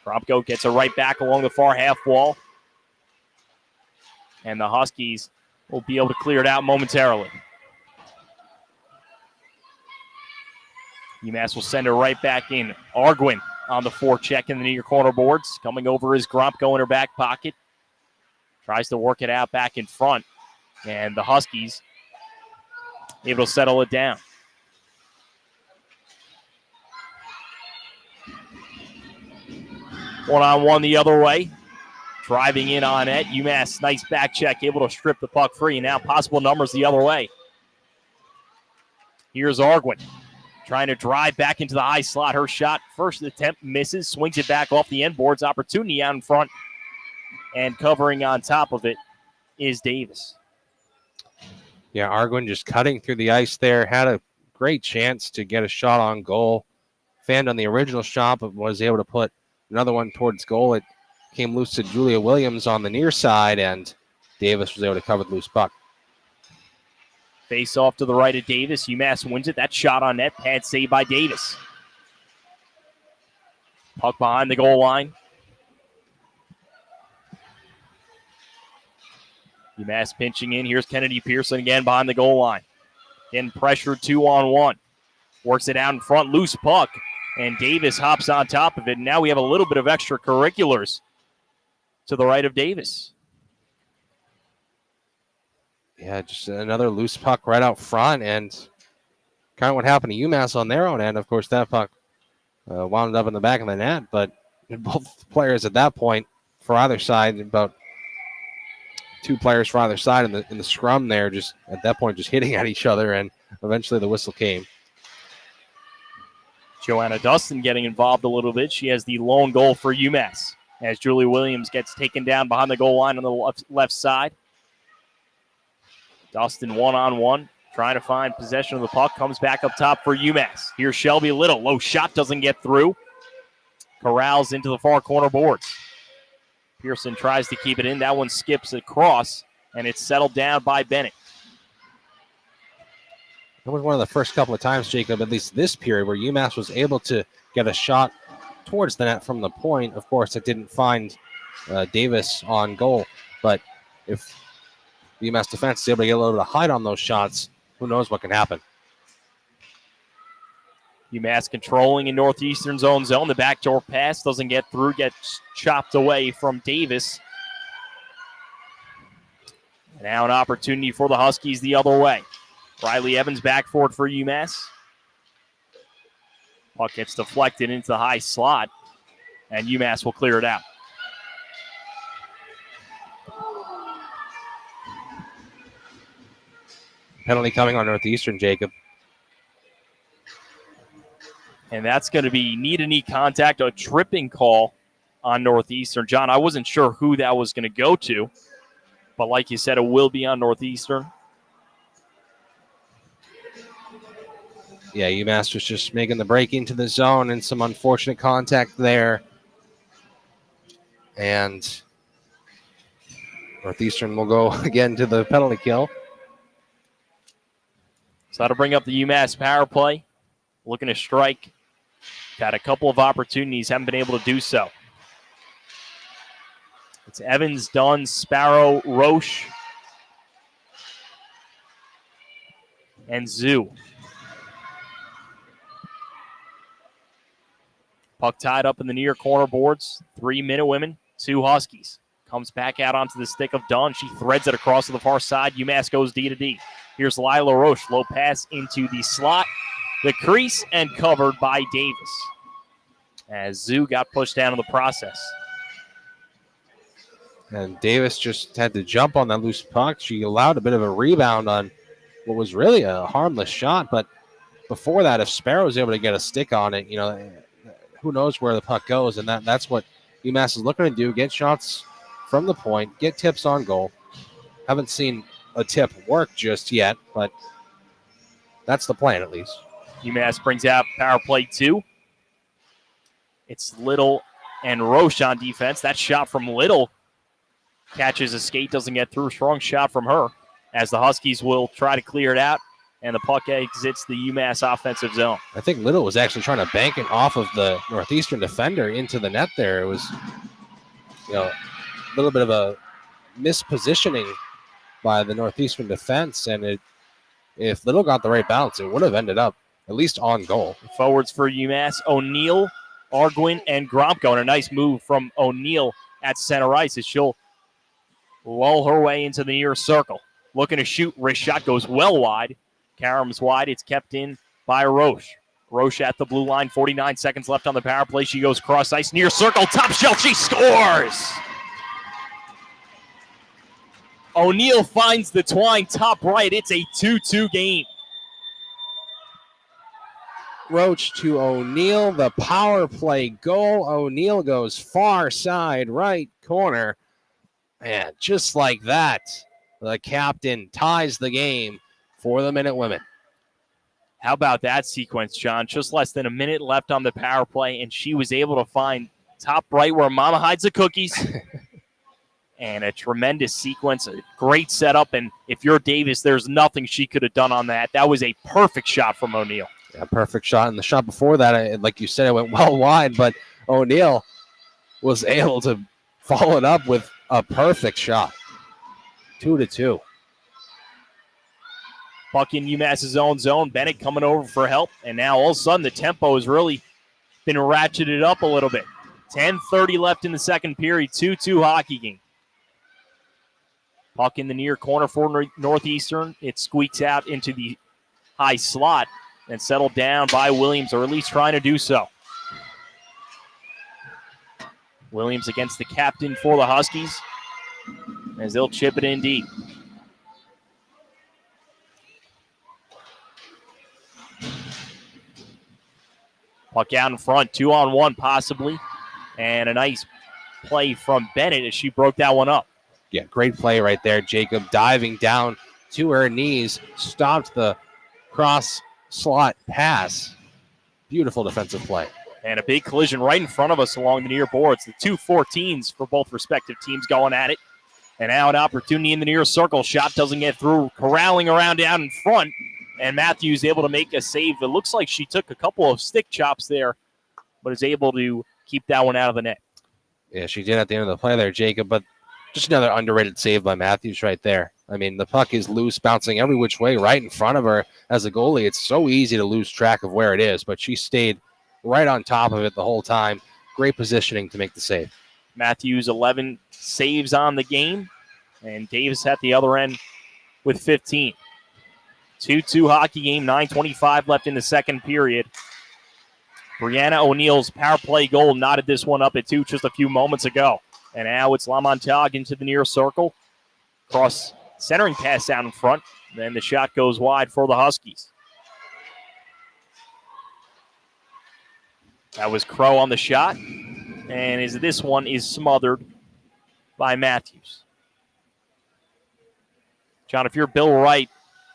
A: Gromko gets it right back along the far half wall. And the Huskies will be able to clear it out momentarily. UMass will send her right back in. Arguin on the forecheck in the near corner boards. Coming over is Gromko in her back pocket. Tries to work it out back in front. And the Huskies able to settle it down. One-on-one the other way. Driving in on it. UMass, nice back check, able to strip the puck free. Now possible numbers the other way. Here's Arguin. Trying to drive back into the high slot. Her shot, first attempt, misses. Swings it back off the end boards. Opportunity out in front. And covering on top of it is Davis.
B: Yeah, Arguin just cutting through the ice there. Had a great chance to get a shot on goal. Fanned on the original shot, but was able to put another one towards goal. It came loose to Julia Williams on the near side, and Davis was able to cover the loose puck.
A: Face off to the right of Davis. UMass wins it. That shot on net. Pad save by Davis. Puck behind the goal line. UMass pinching in. Here's Kennedy Pearson again behind the goal line. Getting pressured 2-on-1. Works it out in front. Loose puck. And Davis hops on top of it. And now we have a little bit of extracurriculars to the right of Davis.
B: Yeah, just another loose puck right out front, and kind of what happened to UMass on their own end. Of course, that puck wound up in the back of the net, but both players at that point for either side, about 2 players for either side in the scrum there, just at that point just hitting at each other, and eventually the whistle came.
A: Joanna Dustin getting involved a little bit. She has the lone goal for UMass as Julie Williams gets taken down behind the goal line on the left side. Dustin one-on-one, trying to find possession of the puck, comes back up top for UMass. Here's Shelby Little. Low shot doesn't get through. Corrals into the far corner boards. Pearson tries to keep it in. That one skips across, and it's settled down by Bennett.
B: That was one of the first couple of times, Jacob, at least this period, where UMass was able to get a shot towards the net from the point. Of course, it didn't find Davis on goal, but if the UMass defense is able to get a little bit of height on those shots, who knows what can happen.
A: UMass controlling in Northeastern's own zone. The backdoor pass doesn't get through, gets chopped away from Davis. Now an opportunity for the Huskies the other way. Riley Evans back for it for UMass. Puck gets deflected into the high slot, and UMass will clear it out.
B: Penalty coming on Northeastern, Jacob.
A: And that's going to be knee-to-knee contact, a tripping call on Northeastern. John, I wasn't sure who that was going to go to, but like you said, it will be on Northeastern.
B: Yeah, UMass was just making the break into the zone and some unfortunate contact there. And Northeastern will go again to the penalty kill.
A: So that'll bring up the UMass power play. Looking to strike. Got a couple of opportunities, haven't been able to do so. It's Evans, Dunn, Sparrow, Roche, and Zoo. Puck tied up in the near corner boards. 3 Minutewomen, 2 Huskies. Comes back out onto the stick of Dunn. She threads it across to the far side. UMass goes D to D. Here's Lila Roche. Low pass into the slot. The crease and covered by Davis. As Zoo got pushed down in the process.
B: And Davis just had to jump on that loose puck. She allowed a bit of a rebound on what was really a harmless shot. But before that, if Sparrow was able to get a stick on it, who knows where the puck goes. And that's what UMass is looking to do. Get shots from the point. Get tips on goal. Haven't seen a tip work just yet, but that's the plan at least.
A: UMass brings out power play 2. It's Little and Roche on defense. That shot from Little catches a skate, doesn't get through. Strong shot from her as the Huskies will try to clear it out, and the puck exits the UMass offensive zone.
B: I think Little was actually trying to bank it off of the Northeastern defender into the net there. It was, a little bit of a mispositioning by the Northeastern defense, and if Little got the right balance, it would have ended up at least on goal.
A: Forwards for UMass, O'Neill, Arguin, and Gromko. And a nice move from O'Neill at center ice as she'll lull her way into the near circle. Looking to shoot. Wrist shot goes well wide. Karam's wide. It's kept in by Roche. Roche at the blue line. 49 seconds left on the power play. She goes cross ice, near circle, top shelf. She scores! O'Neill finds the twine top right. It's a 2-2 game.
B: Roach to O'Neill, the power play goal. O'Neill goes far side right corner. And just like that, the captain ties the game for the Minutewomen.
A: How about that sequence, John? Just less than a minute left on the power play, and she was able to find top right where Mama hides the cookies. And a tremendous sequence, a great setup. And if you're Davis, there's nothing she could have done on that. That was a perfect shot from O'Neill.
B: Yeah, perfect shot. And the shot before that, like you said, it went well wide, but O'Neill was able to follow it up with a perfect shot. 2-2.
A: Puck in UMass's own zone. Bennett coming over for help. And now all of a sudden the tempo has really been ratcheted up a little bit. 10:30 left in the second period. 2-2 hockey game. Puck in the near corner for Northeastern. It squeaks out into the high slot and settled down by Williams, or at least trying to do so. Williams against the captain for the Huskies as they'll chip it in deep. Puck out in front, 2-on-1 possibly, and a nice play from Bennett as she broke that one up.
B: Yeah, great play right there. Jacob diving down to her knees, stopped the cross slot pass. Beautiful defensive play.
A: And a big collision right in front of us along the near boards. The 2-14s for both respective teams going at it. And now an opportunity in the near circle. Shot doesn't get through. Corralling around down in front. And Matthews able to make a save. It looks like she took a couple of stick chops there, but is able to keep that one out of the net.
B: Yeah, she did at the end of the play there, Jacob, but just another underrated save by Matthews right there. I mean, the puck is loose, bouncing every which way right in front of her. As a goalie, it's so easy to lose track of where it is, but she stayed right on top of it the whole time. Great positioning to make the save.
A: Matthews, 11 saves on the game, and Davis at the other end with 15. 2-2 hockey game, 9:25 left in the second period. Brianna O'Neill's power play goal knotted this one up at 2 just a few moments ago. And now it's Lamontagne into the near circle. Cross centering pass out in front. Then the shot goes wide for the Huskies. That was Crow on the shot. And this one is smothered by Matthews. John, if you're Bill Wright,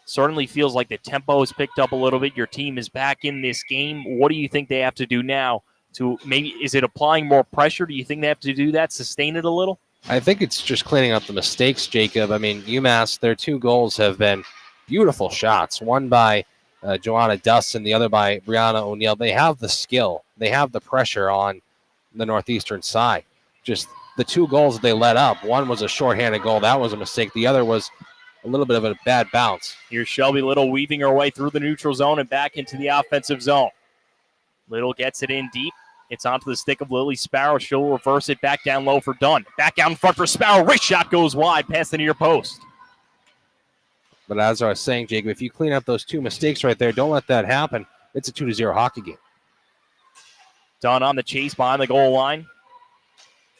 A: certainly feels like the tempo has picked up a little bit. Your team is back in this game. What do you think they have to do now to maybe, is it applying more pressure? Do you think they have to do that, sustain it a little?
B: I think it's just cleaning up the mistakes, Jacob. I mean, UMass, their 2 goals have been beautiful shots. One by Joanna Dust and the other by Brianna O'Neill. They have the skill. They have the pressure on the Northeastern side. Just the 2 goals that they let up. One was a shorthanded goal. That was a mistake. The other was a little bit of a bad bounce.
A: Here's Shelby Little weaving her way through the neutral zone and back into the offensive zone. Little gets it in deep. It's onto the stick of Lily Sparrow. She'll reverse it back down low for Dunn. Back out in front for Sparrow. Wrist shot goes wide past the near post.
B: But as I was saying, Jacob, if you clean up those 2 mistakes right there, don't let that happen. It's a 2-0 hockey game.
A: Dunn on the chase behind the goal line.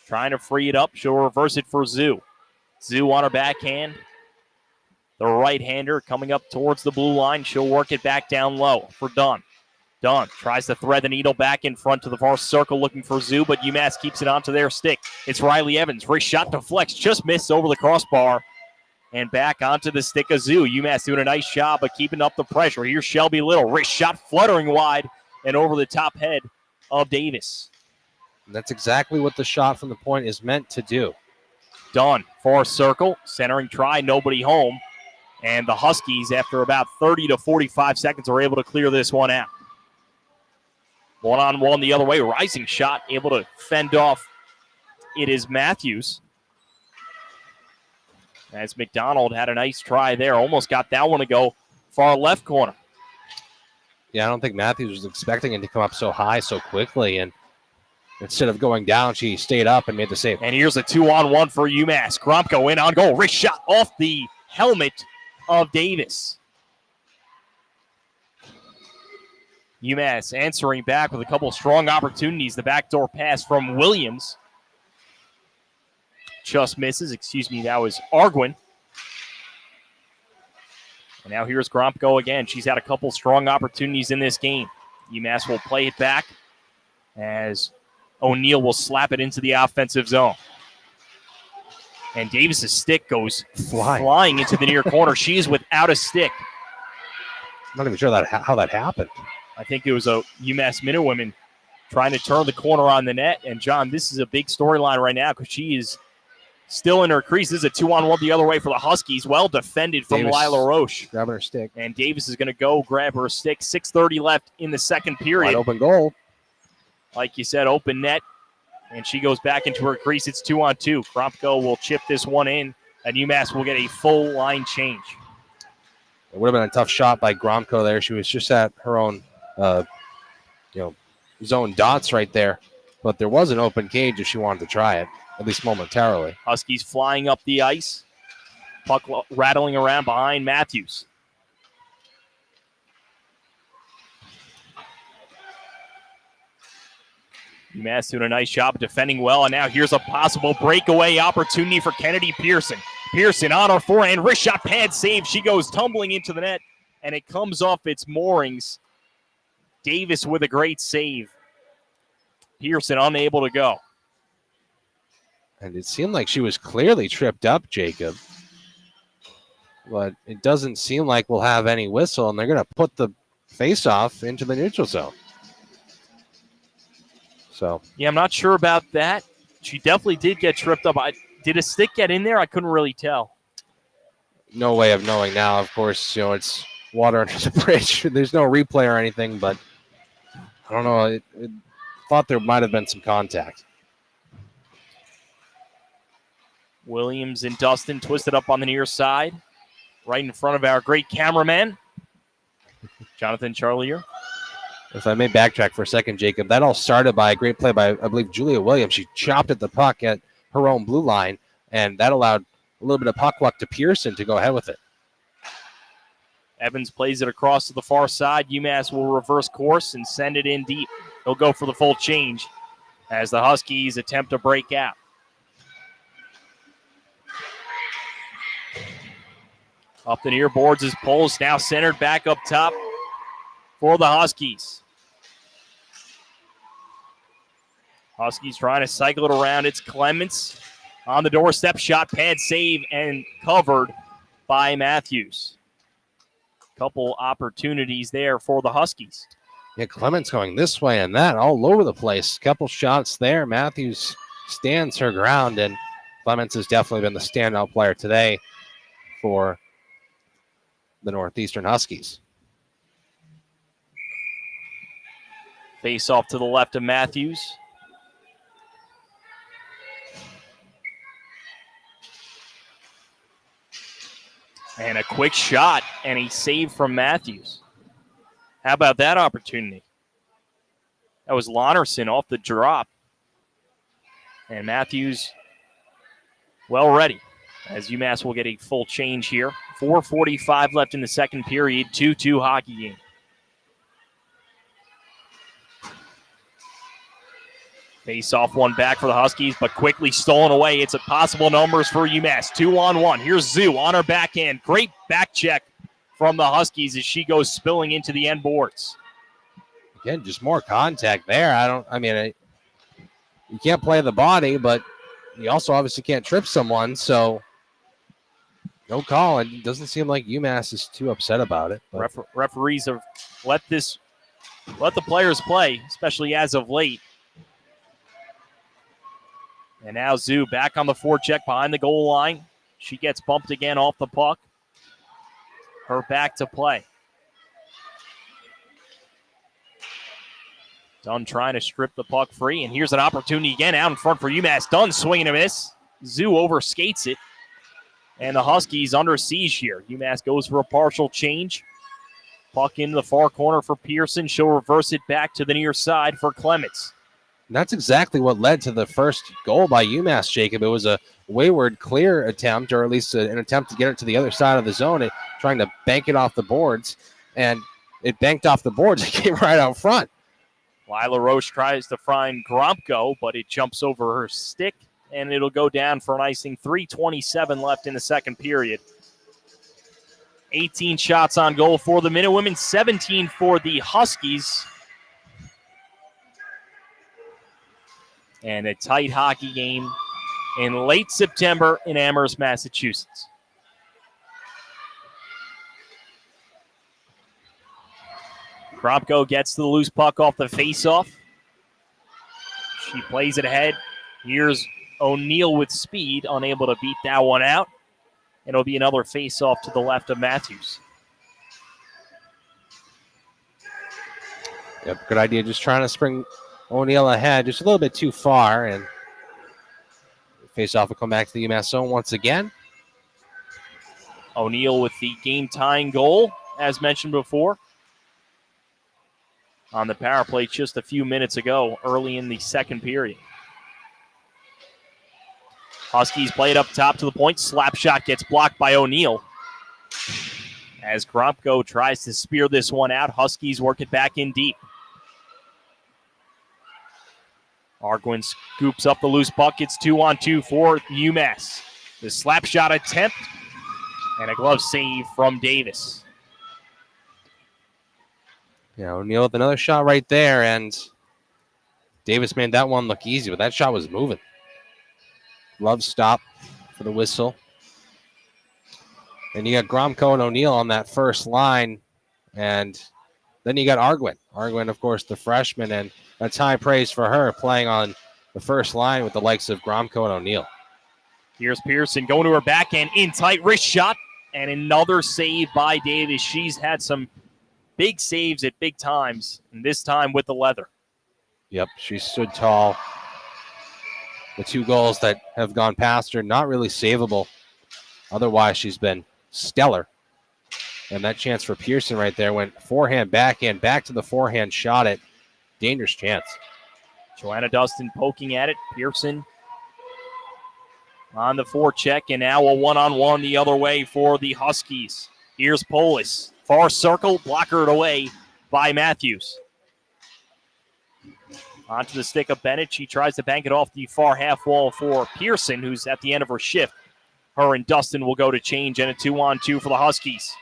A: Trying to free it up. She'll reverse it for Zoo. Zoo on her backhand. The right-hander coming up towards the blue line. She'll work it back down low for Dunn. Dunn tries to thread the needle back in front to the far circle looking for Zoo, but UMass keeps it onto their stick. It's Riley Evans. Wrist shot deflects, just missed over the crossbar. And back onto the stick of Zoo. UMass doing a nice job of keeping up the pressure. Here's Shelby Little. Wrist shot fluttering wide and over the top head of Davis.
B: And that's exactly what the shot from the point is meant to do.
A: Dunn, far circle, centering try, nobody home. And the Huskies, after about 30 to 45 seconds, are able to clear this one out. 1-on-1 the other way. Rising shot, able to fend off. It is Matthews. As McDonald had a nice try there. Almost got that one to go far left corner.
B: Yeah, I don't think Matthews was expecting it to come up so high so quickly. And instead of going down, she stayed up and made the save.
A: And here's a 2-on-1 for UMass. Gromko in on goal. Wrist shot off the helmet of Davis. UMass answering back with a couple strong opportunities. The backdoor pass from Williams just misses. That was Arguin. And now here's Gromko again. She's had a couple strong opportunities in this game. UMass will play it back as O'Neal will slap it into the offensive zone. And Davis's stick goes flying into the near corner. She is without a stick.
B: I'm not even sure how that happened.
A: I think it was a UMass Minutewomen trying to turn the corner on the net. And, John, this is a big storyline right now because she is still in her crease. This is a 2-on-1 the other way for the Huskies. Well defended from
B: Davis
A: Lila Roche.
B: Grabbing her stick.
A: And Davis is going to go grab her stick. 6:30 left in the second period.
B: Wide open goal.
A: Like you said, open net. And she goes back into her crease. It's 2-on-2. Gromko will chip this one in, and UMass will get a full line change.
B: It would have been a tough shot by Gromko there. She was just at her own, zone dots right there. But there was an open cage if she wanted to try it, at least momentarily.
A: Huskies flying up the ice. Puck rattling around behind Matthews. UMass doing a nice job of defending well, and now here's a possible breakaway opportunity for Kennedy Pearson. Pearson on her forehand, wrist shot, pad save. She goes tumbling into the net, and it comes off its moorings. Davis with a great save. Pearson unable to go.
B: And it seemed like she was clearly tripped up, Jacob. But it doesn't seem like we'll have any whistle, and they're going to put the face-off into the neutral zone. So
A: yeah, I'm not sure about that. She definitely did get tripped up. Did a stick get in there? I couldn't really tell.
B: No way of knowing now. Of course, it's water under the bridge. There's no replay or anything, but I don't know. I thought there might have been some contact.
A: Williams and Dustin twisted up on the near side, right in front of our great cameraman, Jonathan Charlier.
B: If I may backtrack for a second, Jacob, that all started by a great play by, I believe, Julia Williams. She chopped at the puck at her own blue line, and that allowed a little bit of puck luck to Pearson to go ahead with it.
A: Evans plays it across to the far side. UMass will reverse course and send it in deep. They'll go for the full change as the Huskies attempt to break out. Up the near boards is Poles, now centered back up top for the Huskies. Huskies trying to cycle it around. It's Clements on the doorstep. Shot, pad, save, and covered by Matthews. Couple opportunities there for the Huskies.
B: Yeah, Clements going this way and that all over the place. Couple shots there. Matthews stands her ground, and Clements has definitely been the standout player today for the Northeastern Huskies.
A: Face off to the left of Matthews. And a quick shot and a save from Matthews. How about that opportunity? That was Lonerson off the drop. And Matthews well ready as UMass will get a full change here. 4:45 left in the second period, 2-2 hockey game. Face off one back for the Huskies, but quickly stolen away. It's a possible numbers for UMass. 2-on-1. Here's Zoo on her backhand. Great back check from the Huskies as she goes spilling into the end boards.
B: Again, just more contact there. You can't play the body, but you also obviously can't trip someone, so no call. It doesn't seem like UMass is too upset about it.
A: Referees have let the players play, especially as of late. And now Zoo back on the forecheck behind the goal line. She gets bumped again off the puck. Her back to play. Dunn trying to strip the puck free. And here's an opportunity again out in front for UMass. Dunn swinging a miss. Zoo overskates it. And the Huskies under siege here. UMass goes for a partial change. Puck into the far corner for Pearson. She'll reverse it back to the near side for Clements.
B: And that's exactly what led to the first goal by UMass, Jacob. It was a wayward clear attempt, or at least an attempt to get it to the other side of the zone, trying to bank it off the boards. And it banked off the boards. It came right out front.
A: Lila Roche tries to find Gromko, but it jumps over her stick, and it'll go down for an icing. 3:27 left in the second period. 18 shots on goal for the Minutewomen, 17 for the Huskies. And a tight hockey game in late September in Amherst, Massachusetts. Gromko gets the loose puck off the faceoff. She plays it ahead. Here's O'Neill with speed, unable to beat that one out. It'll be another faceoff to the left of Matthews.
B: Yep, good idea. Just trying to spring O'Neill ahead just a little bit too far, and face-off will come back to the UMass zone once again.
A: O'Neill with the game-tying goal, as mentioned before. On the power play just a few minutes ago, early in the second period. Huskies play it up top to the point. Slap shot gets blocked by O'Neal. As Gromko tries to spear this one out, Huskies work it back in deep. Arguin scoops up the loose puck. It's 2-on-2 for UMass. The slap shot attempt and a glove save from Davis.
B: Yeah, O'Neal with another shot right there, and Davis made that one look easy, but that shot was moving. Glove stop for the whistle. And you got Gromko and O'Neal on that first line, and then you got Arguin. Arguin, of course, the freshman, and that's high praise for her playing on the first line with the likes of Gromko and O'Neal.
A: Here's Pearson going to her backhand, in tight, wrist shot, and another save by Davis. She's had some big saves at big times, and this time with the leather.
B: Yep, she stood tall. The 2 goals that have gone past her, not really savable. Otherwise, she's been stellar. And that chance for Pearson right there went forehand, backhand, back to the forehand, shot it. Dangerous chance.
A: Joanna Dustin poking at it. Pearson on the forecheck, and now a one-on-one the other way for the Huskies. Here's Polis. Far circle, blockered away by Matthews. Onto the stick of Bennett. She tries to bank it off the far half wall for Pearson, who's at the end of her shift. Her and Dustin will go to change, and a 2-on-2 for the Huskies.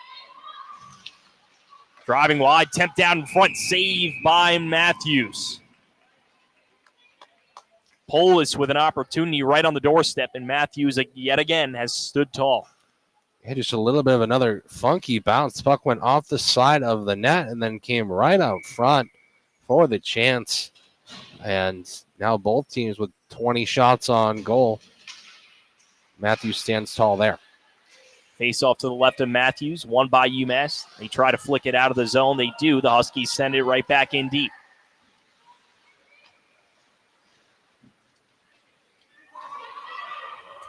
A: Driving wide, temp down in front, save by Matthews. Polis with an opportunity right on the doorstep, and Matthews yet again has stood tall.
B: Yeah, just a little bit of another funky bounce. Puck went off the side of the net and then came right out front for the chance. And now both teams with 20 shots on goal. Matthews stands tall there.
A: Face off to the left of Matthews, won by UMass. They try to flick it out of the zone. They do. The Huskies send it right back in deep.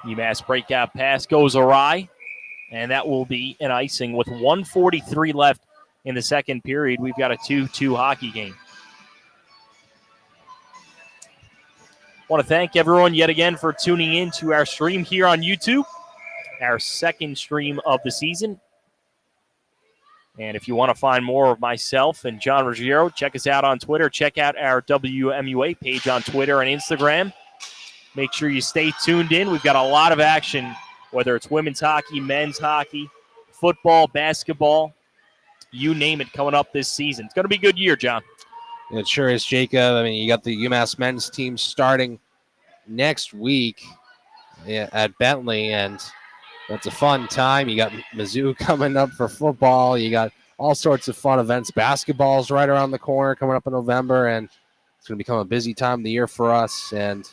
A: UMass breakout pass goes awry, and that will be an icing with 1:43 left in the second period. We've got a 2-2 hockey game. I want to thank everyone yet again for tuning in to our stream here on YouTube, our second stream of the season. And if you want to find more of myself and John Ruggiero, check us out on Twitter. Check out our WMUA page on Twitter and Instagram. Make sure you stay tuned in. We've got a lot of action, whether it's women's hockey, men's hockey, football, basketball, you name it, coming up this season. It's going to be a good year, John.
B: It sure is, Jacob. I mean, you got the UMass men's team starting next week at Bentley, and that's a fun time. You got Mizzou coming up for football. You got all sorts of fun events. Basketball's right around the corner coming up in November, and it's going to become a busy time of the year for us, and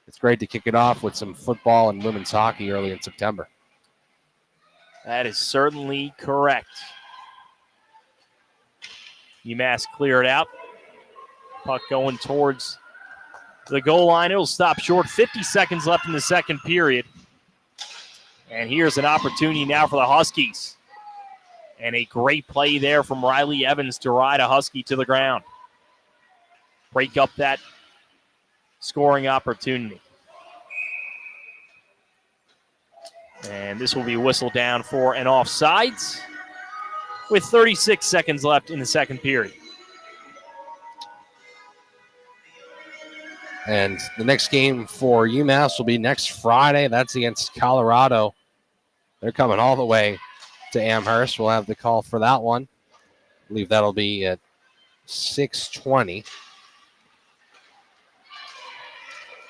B: it's great to kick it off with some football and women's hockey early in September.
A: That is certainly correct. UMass cleared out. Puck going towards the goal line. It'll stop short. 50 seconds left in the second period. And here's an opportunity now for the Huskies. And a great play there from Riley Evans to ride a Husky to the ground. Break up that scoring opportunity. And this will be whistled down for an offsides with 36 seconds left in the second period.
B: And the next game for UMass will be next Friday. That's against Colorado. They're coming all the way to Amherst. We'll have the call for that one. I believe that'll be at 6:20.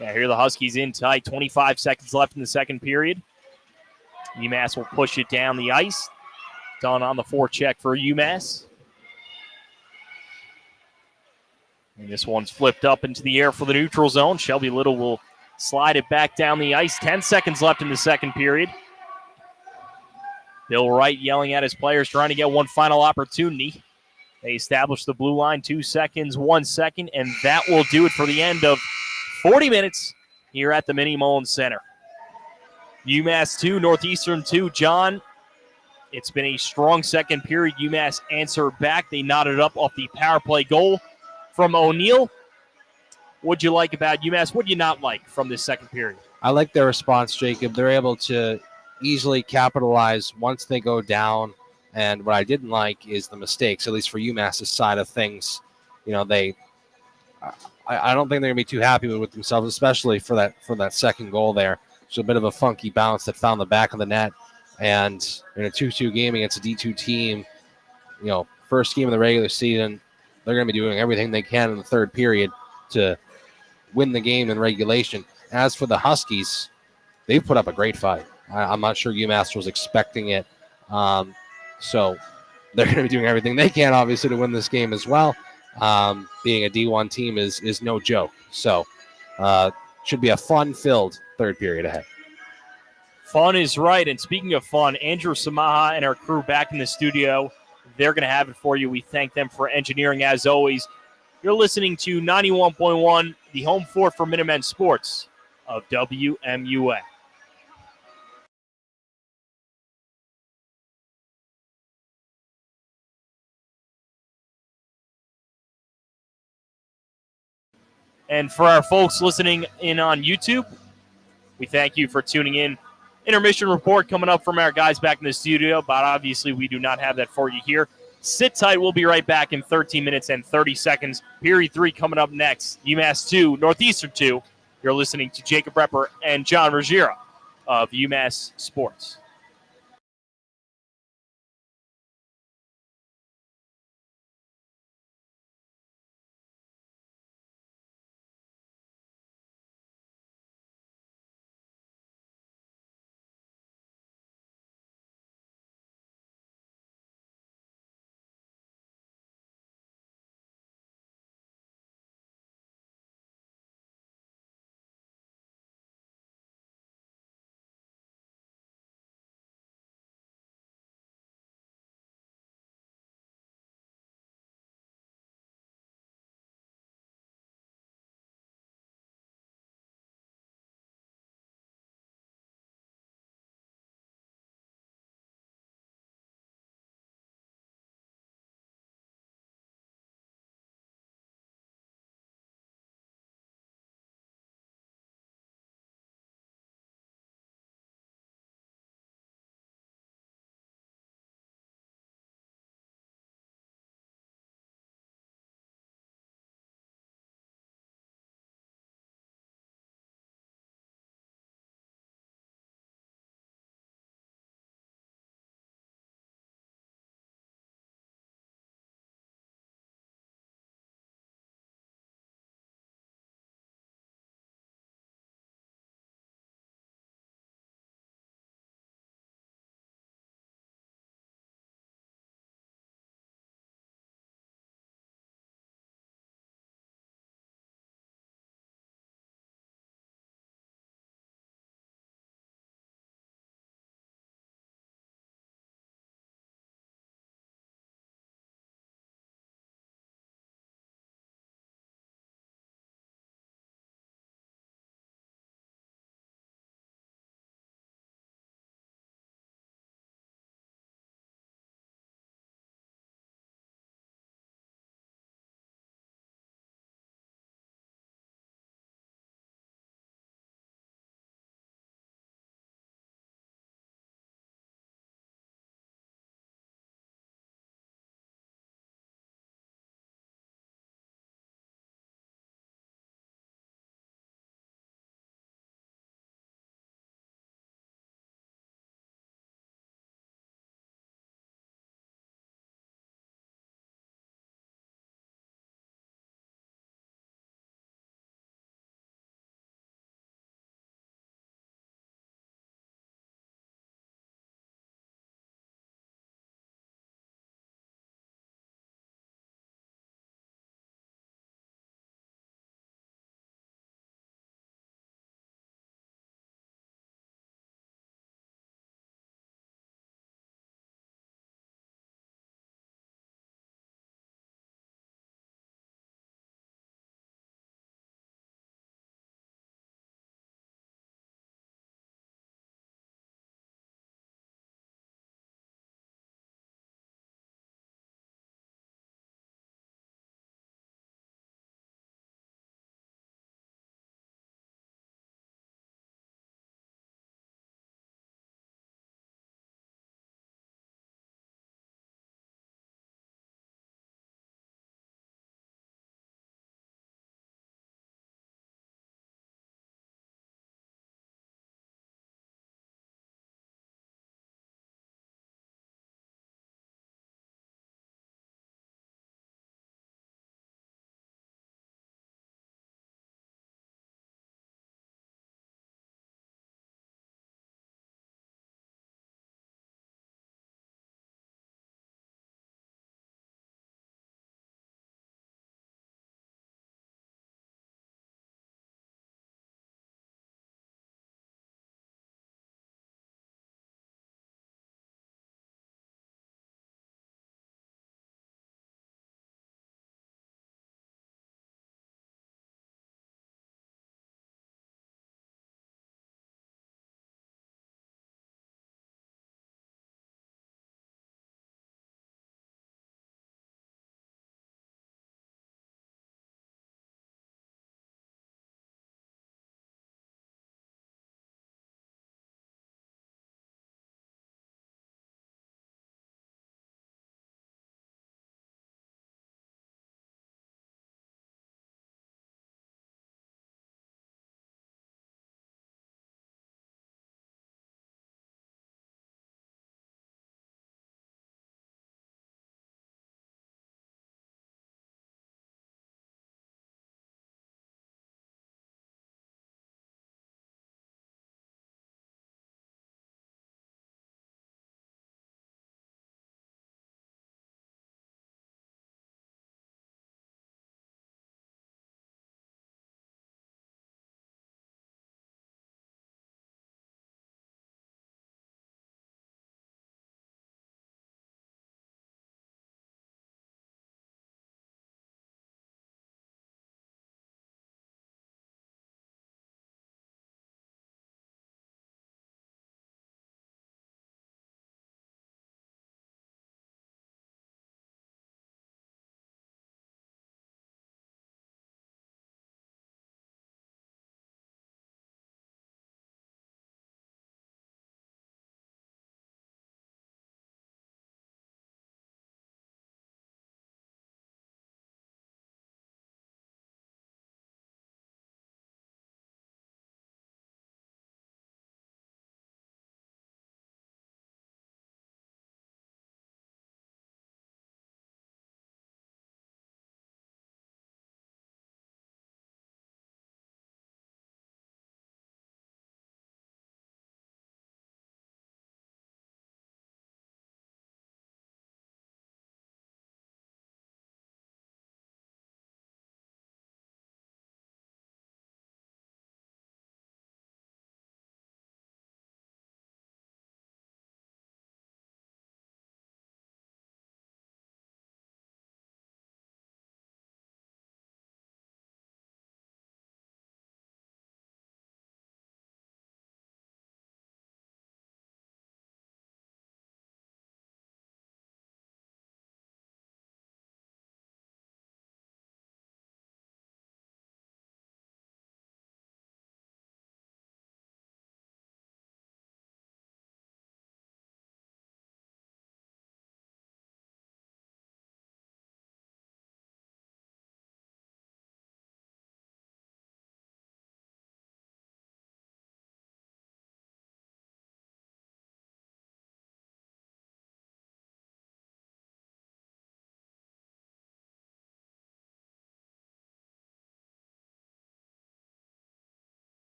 A: Yeah, here the Huskies in tight. 25 seconds left in the second period. UMass will push it down the ice. Done on the forecheck for UMass. And this one's flipped up into the air for the neutral zone. Shelby Little will slide it back down the ice. 10 seconds left in the second period. Bill Wright yelling at his players, trying to get one final opportunity. They establish the blue line, 2 seconds, 1 second, and that will do it for the end of 40 minutes here at the Mini Mullins Center. UMass 2, Northeastern 2. John, it's been a strong second period. UMass answered back. They knotted up off the power play goal from O'Neal. What'd you like about UMass? What do you not like from this second period?
B: I like their response, Jacob. They're able to easily capitalize once they go down. And what I didn't like is the mistakes, at least for UMass's side of things. You know, I don't think they're gonna be too happy with themselves, especially for that second goal there. It's a bit of a funky bounce that found the back of the net. And in a 2-2 game against a D2 team, first game of the regular season, they're going to be doing everything they can in the third period to win the game in regulation. As for the Huskies, they've put up a great fight. I'm not sure UMass was expecting it. So they're going to be doing everything they can, obviously, to win this game as well. Being a D1 team is no joke. So should be a fun-filled third period ahead.
A: Fun is right. And speaking of fun, Andrew Samaha and our crew back in the studio, they're going to have it for you. We thank them for engineering as always. You're listening to 91.1, the home fort for Minutemen Sports of WMUA. And for our folks listening in on YouTube, we thank you for tuning in. Intermission report coming up from our guys back in the studio, but obviously we do not have that for you here. Sit tight. We'll be right back in 13 minutes and 30 seconds. Period 3 coming up next. UMass 2, Northeastern 2. You're listening to Jacob Repper and John Ruggiero of UMass Sports.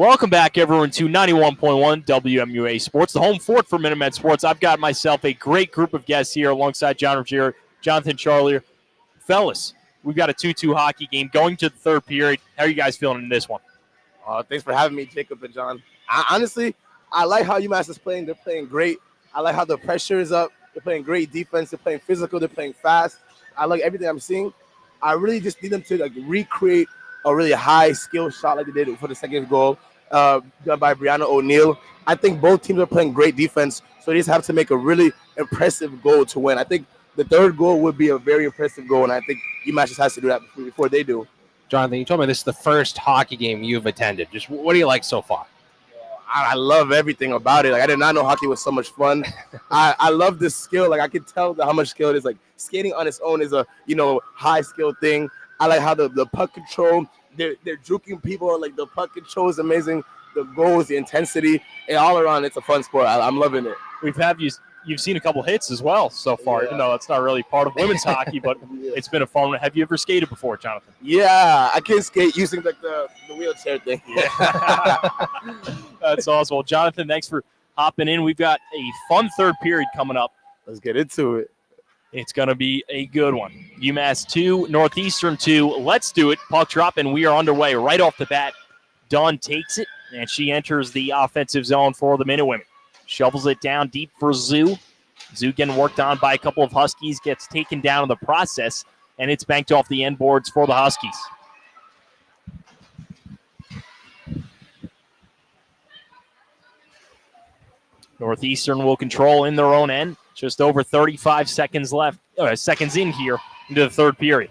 A: Welcome back, everyone, to 91.1 WMUA Sports, the home fort for Minutemen Sports. I've got myself a great group of guests here alongside John Rogier, Jonathan Charlier. Fellas, we've got a 2-2 hockey game going to the third period. How are you guys feeling in this one?
D: Thanks for having me, Jacob and John. Honestly, I like how UMass is playing. They're playing great. I like how the pressure is up. They're playing great defense. They're playing physical. They're playing fast. I like everything I'm seeing. I really just need them to recreate a really high skill shot like they did for the second goal done by Brianna O'Neill. I think both teams are playing great defense, so they just have to make a really impressive goal to win. I think the third goal would be a very impressive goal, and I think UMass just has to do that before they do.
B: Jonathan, you told me this is the first hockey game you've attended. Just what do you like so far?
D: I love everything about it. I did not know hockey was so much fun. I love this skill. I could tell how much skill it is. Skating on its own is a high skill thing. I like how the puck control. They're juking people. The puck control is amazing. The goals, the intensity, and all around, it's a fun sport. I'm loving it.
A: You've seen a couple hits as well so far, even though it's not really part of women's hockey, but it's been a fun one. Have you ever skated before, Jonathan?
D: Yeah, I can skate using the wheelchair thing.
A: Yeah. That's awesome. Well, Jonathan, thanks for hopping in. We've got a fun third period coming up.
D: Let's get into it.
A: It's going to be a good one. UMass 2, Northeastern 2. Let's do it. Puck drop, and we are underway right off the bat. Dawn takes it, and she enters the offensive zone for the Minutewomen. Shovels it down deep for Zoo. Zoo getting worked on by a couple of Huskies, gets taken down in the process, and it's banked off the end boards for the Huskies. Northeastern will control in their own end. Just over 35 seconds left, seconds in here into the third period.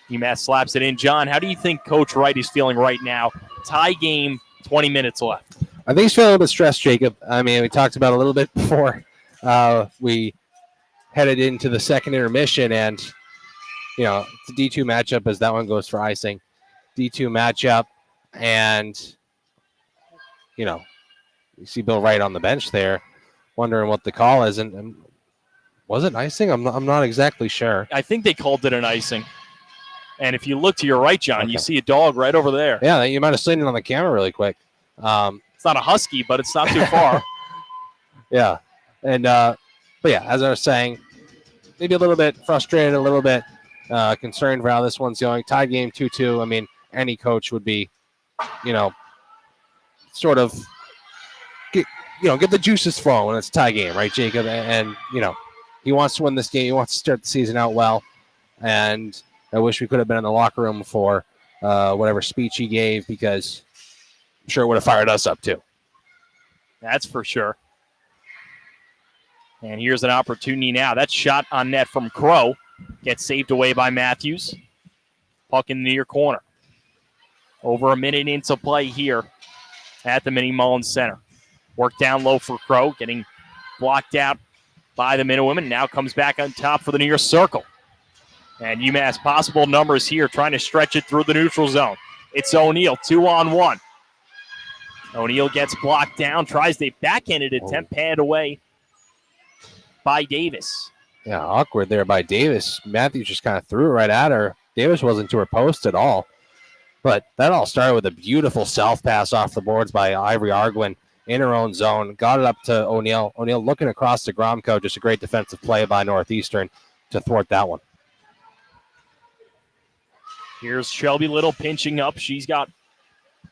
A: UMass slaps it in. John, how do you think Coach Wright is feeling right now? Tie game, 20 minutes left.
B: I think he's feeling a little bit stressed, Jacob. I mean, we talked about it a little bit before we headed into the second intermission, and, it's a D2 matchup as that one goes for icing. D2 matchup, and, you see Bill Wright on the bench there, wondering what the call is. And was it icing? I'm not exactly sure.
A: I think they called it an icing. And if you look to your right, John, You see a dog right over there.
B: Yeah, you might have seen it on the camera really quick.
A: It's not a husky, but it's not too far.
B: Yeah. And, but yeah, as I was saying, maybe a little bit frustrated, a little bit concerned for how this one's going. Tied game 2-2. I mean, any coach would be, sort of, get the juices flowing when it's a tie game, right, Jacob? And, he wants to win this game. He wants to start the season out well. And I wish we could have been in the locker room for whatever speech he gave, because I'm sure it would have fired us up too.
A: That's for sure. And here's an opportunity now. That shot on net from Crow gets saved away by Matthews. Puck in the near corner. Over a minute into play here at the Minnie Mullins Center. Work down low for Crow, getting blocked out by the Minutewomen. Now comes back on top for the near circle. And UMass possible numbers here, trying to stretch it through the neutral zone. It's O'Neill, 2-on-1. O'Neill gets blocked down, tries the backhanded attempt, panned away by Davis.
B: Yeah, awkward there by Davis. Matthews just kind of threw it right at her. Davis wasn't to her post at all. But that all started with a beautiful self-pass off the boards by Ivory Arguin in her own zone. Got it up to O'Neill. O'Neill looking across to Gromko. Just a great defensive play by Northeastern to thwart that one.
A: Here's Shelby Little pinching up. She's got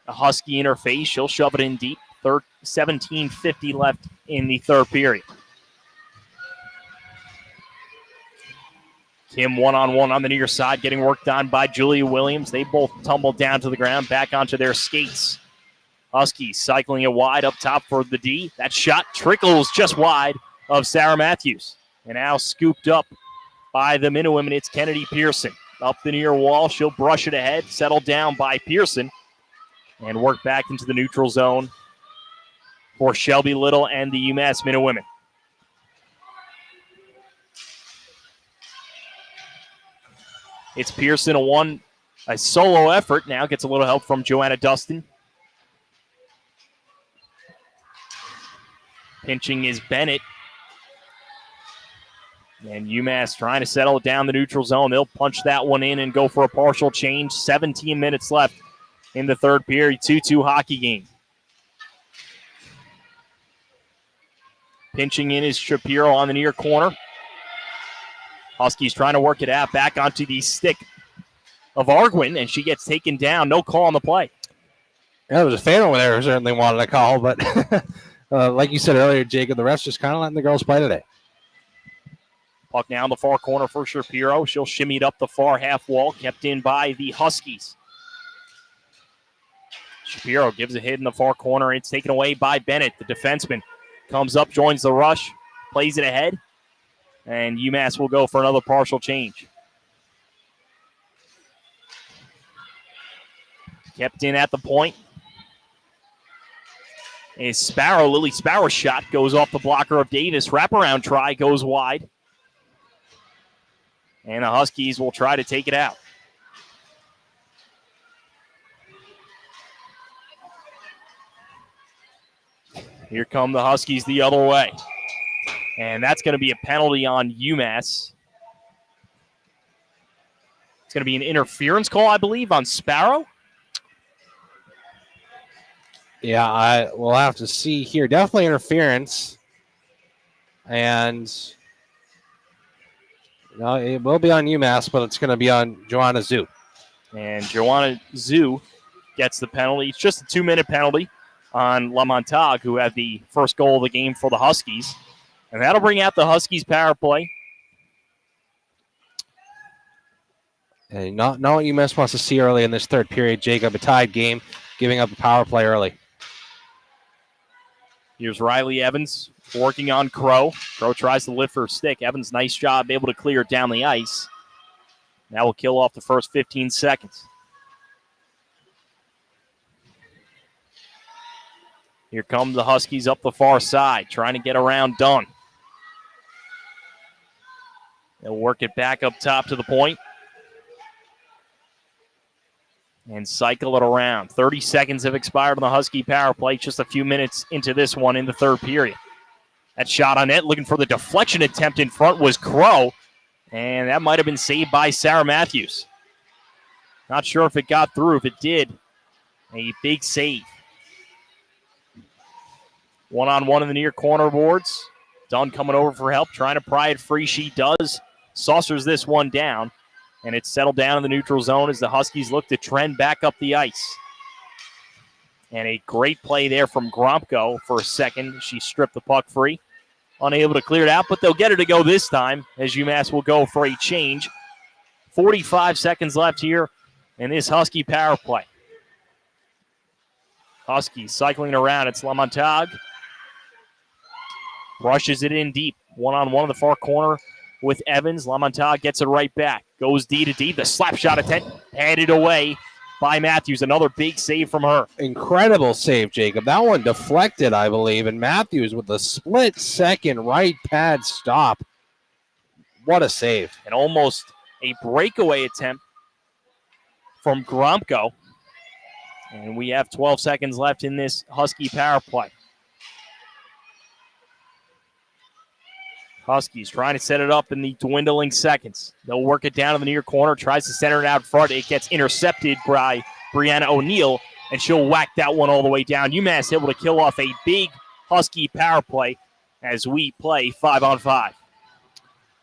A: a Husky in her face. She'll shove it in deep. 17:50 left in the third period. Kim one-on-one on the near side, getting worked on by Julia Williams. They both tumble down to the ground, back onto their skates. Huskies cycling it wide up top for the D. That shot trickles just wide of Sarah Matthews. And now scooped up by the Minutewomen. It's Kennedy Pearson. Up the near wall, she'll brush it ahead, settled down by Pearson, and work back into the neutral zone for Shelby Little and the UMass Minutewomen. It's Pearson, a solo effort. Now gets a little help from Joanna Dustin. Pinching is Bennett. And UMass trying to settle it down the neutral zone. They'll punch that one in and go for a partial change. 17 minutes left in the third period. 2-2 hockey game. Pinching in is Shapiro on the near corner. Huskies trying to work it out back onto the stick of Arguin, and she gets taken down. No call on the play.
B: Yeah, there was a fan over there who certainly wanted a call, but like you said earlier, Jacob, the refs just kind of letting the girls play today.
A: Puck now in the far corner for Shapiro. She'll shimmy it up the far half wall, kept in by the Huskies. Shapiro gives a hit in the far corner. It's taken away by Bennett, the defenseman. Comes up, joins the rush, plays it ahead, and UMass will go for another partial change. Kept in at the point. A Sparrow, Lily Sparrow's shot goes off the blocker of Davis. Wraparound try goes wide. And the Huskies will try to take it out. Here come the Huskies the other way. And that's going to be a penalty on UMass. It's going to be an interference call, I believe, on Sparrow.
B: Yeah, I will have to see here. Definitely interference. And no, it will be on UMass, but it's going to be on Joanna Zhu.
A: And Joanna Zhu gets the penalty. It's just a 2-minute penalty on La Montague, who had the first goal of the game for the Huskies. And that'll bring out the Huskies power play.
B: And not what UMass wants to see early in this third period, Jacob, a tied game, giving up a power play early.
A: Here's Riley Evans working on Crow. Crow tries to lift her stick. Evans, nice job, able to clear it down the ice. That will kill off the first 15 seconds. Here come the Huskies up the far side, trying to get around Dunn. They'll work it back up top to the point and cycle it around. 30 seconds have expired on the Husky power play, just a few minutes into this one in the third period. That shot on net, looking for the deflection attempt in front, was Crow, and that might have been saved by Sarah Matthews. Not sure if it got through. If it did, a big save. One-on-one in the near corner boards. Dunn coming over for help, trying to pry it free. She does. Saucers this one down, and it's settled down in the neutral zone as the Huskies look to trend back up the ice. And a great play there from Gromko for a second. She stripped the puck free. Unable to clear it out, but they'll get her to go this time as UMass will go for a change. 45 seconds left here in this Husky power play. Huskies cycling around. It's Lamontague. Brushes it in deep. One-on-one in the far corner with Evans. Lamontague gets it right back. Goes D to D. The slap shot attempt headed away by Matthews. Another big save from her.
B: Incredible save, Jacob. That one deflected, I believe, and Matthews with a split-second right pad stop. What a save.
A: And almost a breakaway attempt from Gromko. And we have 12 seconds left in this Husky power play. Huskies trying to set it up in the dwindling seconds. They'll work it down in the near corner, tries to center it out front. It gets intercepted by Brianna O'Neill, and she'll whack that one all the way down. UMass able to kill off a big Husky power play as we play 5-on-5.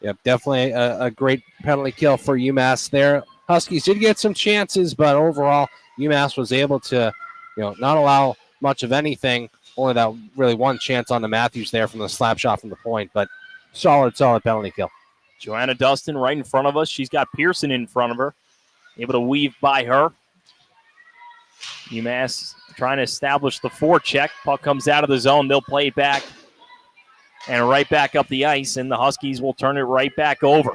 B: Yep, definitely a great penalty kill for UMass there. Huskies did get some chances, but overall, UMass was able to, not allow much of anything. Only that really one chance on the Matthews there from the slap shot from the point, but solid penalty kill.
A: Joanna Dustin right in front of us. She's got Pearson in front of her. Able to weave by her. UMass trying to establish the forecheck. Puck comes out of the zone. They'll play it back and right back up the ice, and the Huskies will turn it right back over.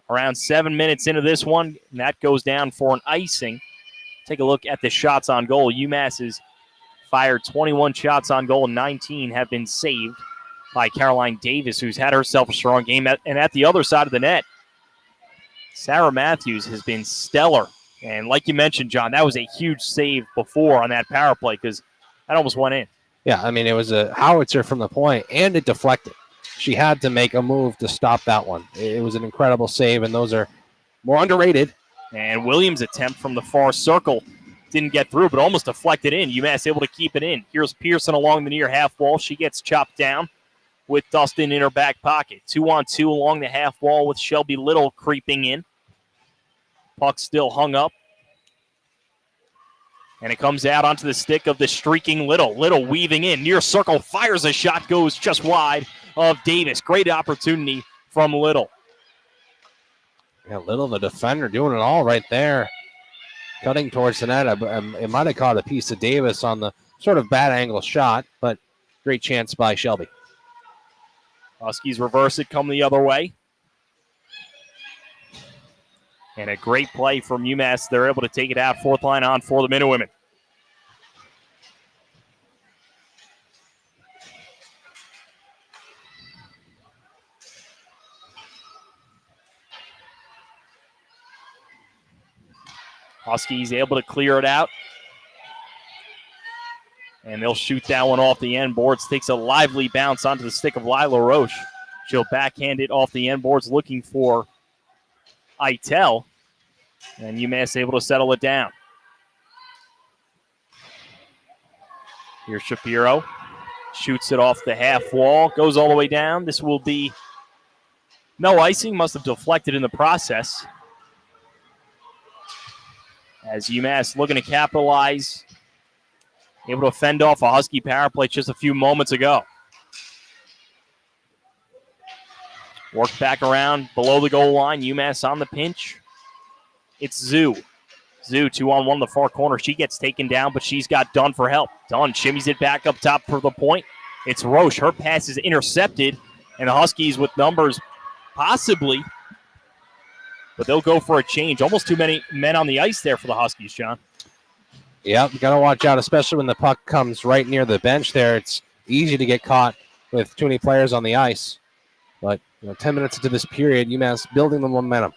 A: Around 7 minutes into this one, and that goes down for an icing. Take a look at the shots on goal. UMass has fired 21 shots on goal, and 19 have been saved by Caroline Davis, who's had herself a strong game. And at the other side of the net, Sarah Matthews has been stellar. And like you mentioned, John, that was a huge save before on that power play because that almost went in.
B: Yeah, I mean, it was a howitzer from the point, and it deflected. She had to make a move to stop that one. It was an incredible save, and those are more underrated.
A: And Williams' attempt from the far circle Didn't get through, but almost deflected in. UMass able to keep it in. Here's Pearson along the near half wall. She gets chopped down with Dustin in her back pocket. 2-on-2 along the half wall with Shelby Little creeping in. Puck still hung up. And it comes out onto the stick of the streaking Little. Little weaving in. Near circle, fires a shot, goes just wide of Davis. Great opportunity from Little.
B: Yeah, Little, the defender, doing it all right there. Cutting towards the net. It might have caught a piece of Davis on the sort of bad angle shot, but great chance by Shelby.
A: Huskies reverse it, come the other way. And a great play from UMass. They're able to take it out. Fourth line on for the Minutewomen. Huskies able to clear it out. And they'll shoot that one off the end boards. Takes a lively bounce onto the stick of Lila Roche. She'll backhand it off the end boards looking for Itel. And UMass able to settle it down. Here's Shapiro. Shoots it off the half wall. Goes all the way down. This will be no icing. Must have deflected in the process. As UMass looking to capitalize. Able to fend off a Husky power play just a few moments ago. Work back around below the goal line. UMass on the pinch. It's Zoo. Zoo 2-on-1 in the far corner. She gets taken down, but she's got Dunn for help. Dunn shimmies it back up top for the point. It's Roche. Her pass is intercepted, and the Huskies with numbers possibly, but they'll go for a change. Almost too many men on the ice there for the Huskies, John.
B: Yep, you got to watch out, especially when the puck comes right near the bench there. It's easy to get caught with too many players on the ice. But 10 minutes into this period, UMass building the momentum.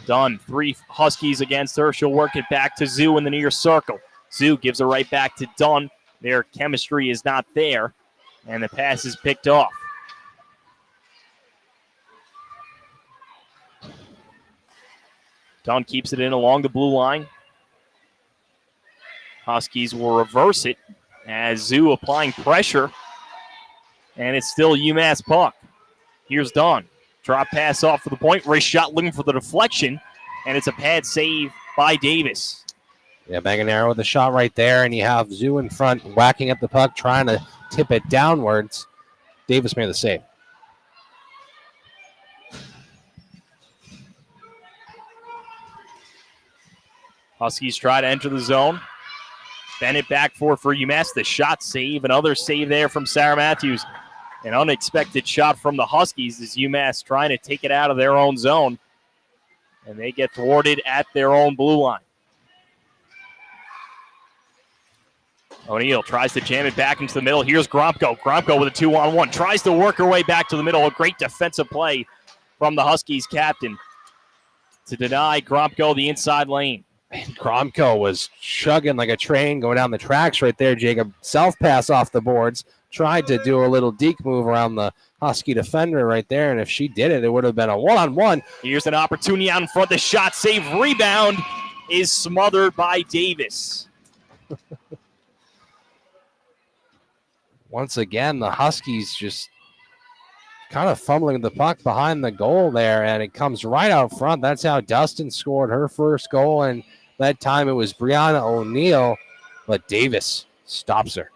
A: Dunn, 3 Huskies against her. She'll work it back to Zoo in the near circle. Zoo gives it right back to Dunn. Their chemistry is not there, and the pass is picked off. Dunn keeps it in along the blue line. Huskies will reverse it as Zoo applying pressure, and it's still UMass puck. Here's Dunn. Drop pass off for the point. Race shot looking for the deflection, and it's a pad save by Davis.
B: Yeah, Manganaro with the shot right there, and you have Zoo in front whacking at the puck, trying to tip it downwards. Davis made the save.
A: Huskies try to enter the zone. Bennett back for UMass. The shot save. Another save there from Sarah Matthews. An unexpected shot from the Huskies as UMass trying to take it out of their own zone. And they get thwarted at their own blue line. O'Neal tries to jam it back into the middle. Here's Gromko. Gromko with a 2-on-1. Tries to work her way back to the middle. A great defensive play from the Huskies captain to deny Gromko the inside lane.
B: Man, Gromko was chugging like a train going down the tracks right there, Jacob. Self-pass off the boards. Tried to do a little deke move around the Husky defender right there, and if she did it, it would have been a one-on-one.
A: Here's an opportunity out in front. The shot save rebound is smothered by Davis.
B: Once again, the Huskies just kind of fumbling the puck behind the goal there, and it comes right out front. That's how Dustin scored her first goal, and that time it was Brianna O'Neal, but Davis stops her.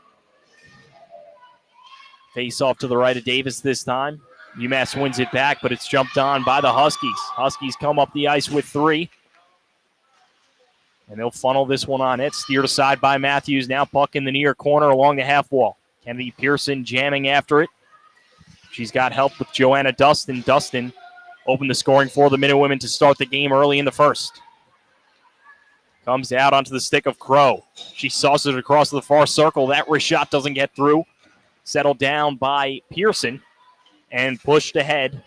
A: Face off to the right of Davis this time. UMass wins it back, but it's jumped on by the Huskies. Huskies come up the ice with 3. And they'll funnel this one on it. Steered aside by Matthews. Now puck in the near corner along the half wall. Kennedy Pearson jamming after it. She's got help with Joanna Dustin. Dustin opened the scoring for the Minutewomen to start the game early in the first. Comes out onto the stick of Crow. She sauces it across the far circle. That wrist shot doesn't get through. Settled down by Pearson and pushed ahead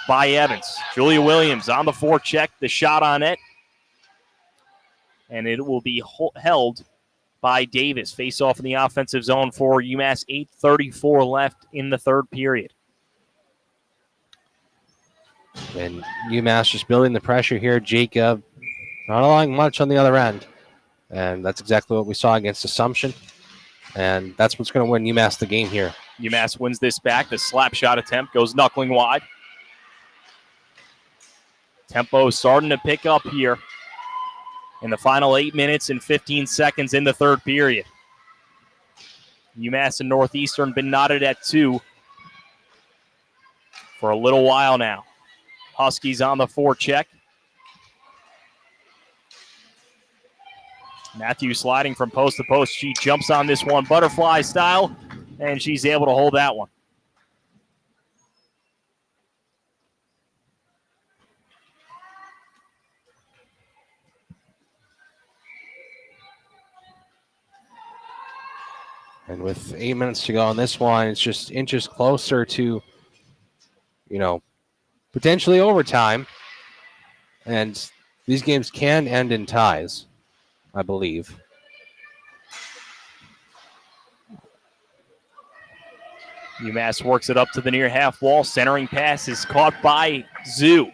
A: by Evans. Julia Williams on the forecheck. The shot on it. And it will be held by Davis. Face off in the offensive zone for UMass. 8:34 left in the third period.
B: And UMass just building the pressure here. Jacob not allowing much on the other end. And that's exactly what we saw against Assumption. And that's what's going to win UMass the game here.
A: UMass wins this back. The slap shot attempt goes knuckling wide. Tempo starting to pick up here in the final 8 minutes and 15 seconds in the third period. UMass and Northeastern been knotted at 2 for a little while now. Huskies on the forecheck. Matthews sliding from post to post. She jumps on this one butterfly style, and she's able to hold that one.
B: And with 8 minutes to go on this one, it's just inches closer to, potentially overtime. And these games can end in ties, I believe.
A: UMass works it up to the near half wall. Centering pass is caught by Zhu.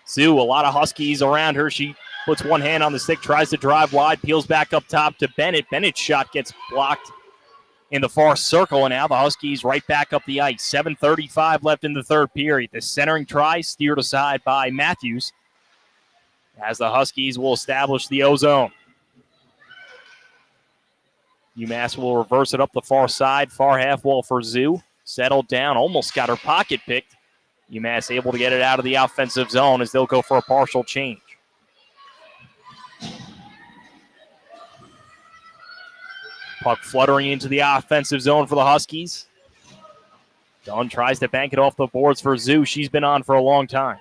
A: Zhu, a lot of Huskies around her. She puts one hand on the stick, tries to drive wide, peels back up top to Bennett. Bennett's shot gets blocked in the far circle, and now the Huskies right back up the ice. 7:35 left in the third period. The centering try steered aside by Matthews as the Huskies will establish the O-zone. UMass will reverse it up the far side, far half wall for Zhu. Settled down, almost got her pocket picked. UMass able to get it out of the offensive zone as they'll go for a partial change. Puck fluttering into the offensive zone for the Huskies. Dunn tries to bank it off the boards for Zhu. She's been on for a long time.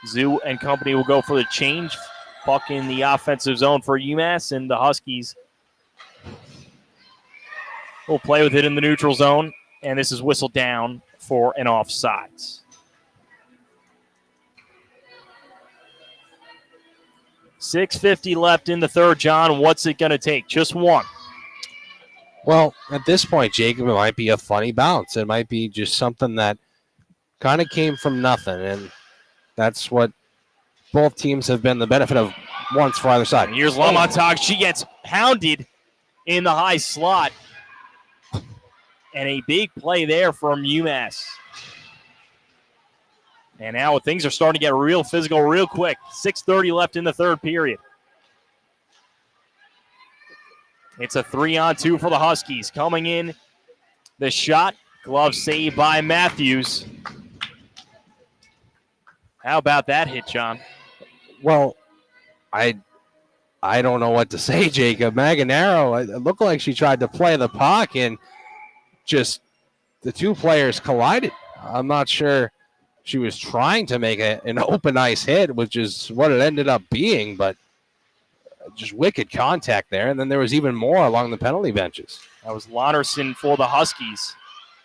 A: Zhu and company will go for the change. Puck in the offensive zone for UMass, and the Huskies will play with it in the neutral zone, and this is whistled down for an offsides. .650 left in the third, John. What's it going to take? Just one.
B: Well, at this point, Jacob, it might be a funny bounce. It might be just something that kind of came from nothing, and that's what both teams have been the benefit of once for either side.
A: And here's Lamontag. She gets hounded in the high slot, and a big play there from UMass. And now things are starting to get real physical real quick. 6:30 left in the third period. It's a 3-on-2 for the Huskies. Coming in, the shot, glove save by Matthews. How about that hit, John?
B: Well, I don't know what to say, Jacob. Manganaro, it looked like she tried to play the puck, and just the two players collided. I'm not sure she was trying to make an open ice hit, which is what it ended up being, but just wicked contact there. And then there was even more along the penalty benches.
A: That was Lonnerson for the Huskies.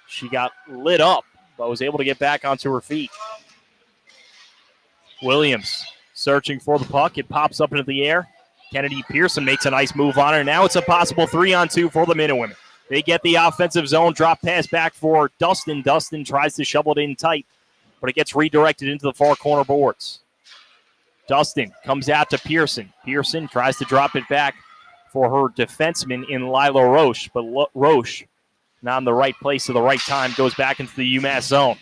A: She got lit up, but was able to get back onto her feet. Williams searching for the puck. It pops up into the air. Kennedy Pearson makes a nice move on her. Now it's a possible 3-on-2 for the Minutewomen. They get the offensive zone, drop pass back for Dustin. Dustin tries to shovel it in tight, but it gets redirected into the far corner boards. Dustin comes out to Pearson. Pearson tries to drop it back for her defenseman in Lila Roche, but Roche, not in the right place at the right time, goes back into the UMass zone.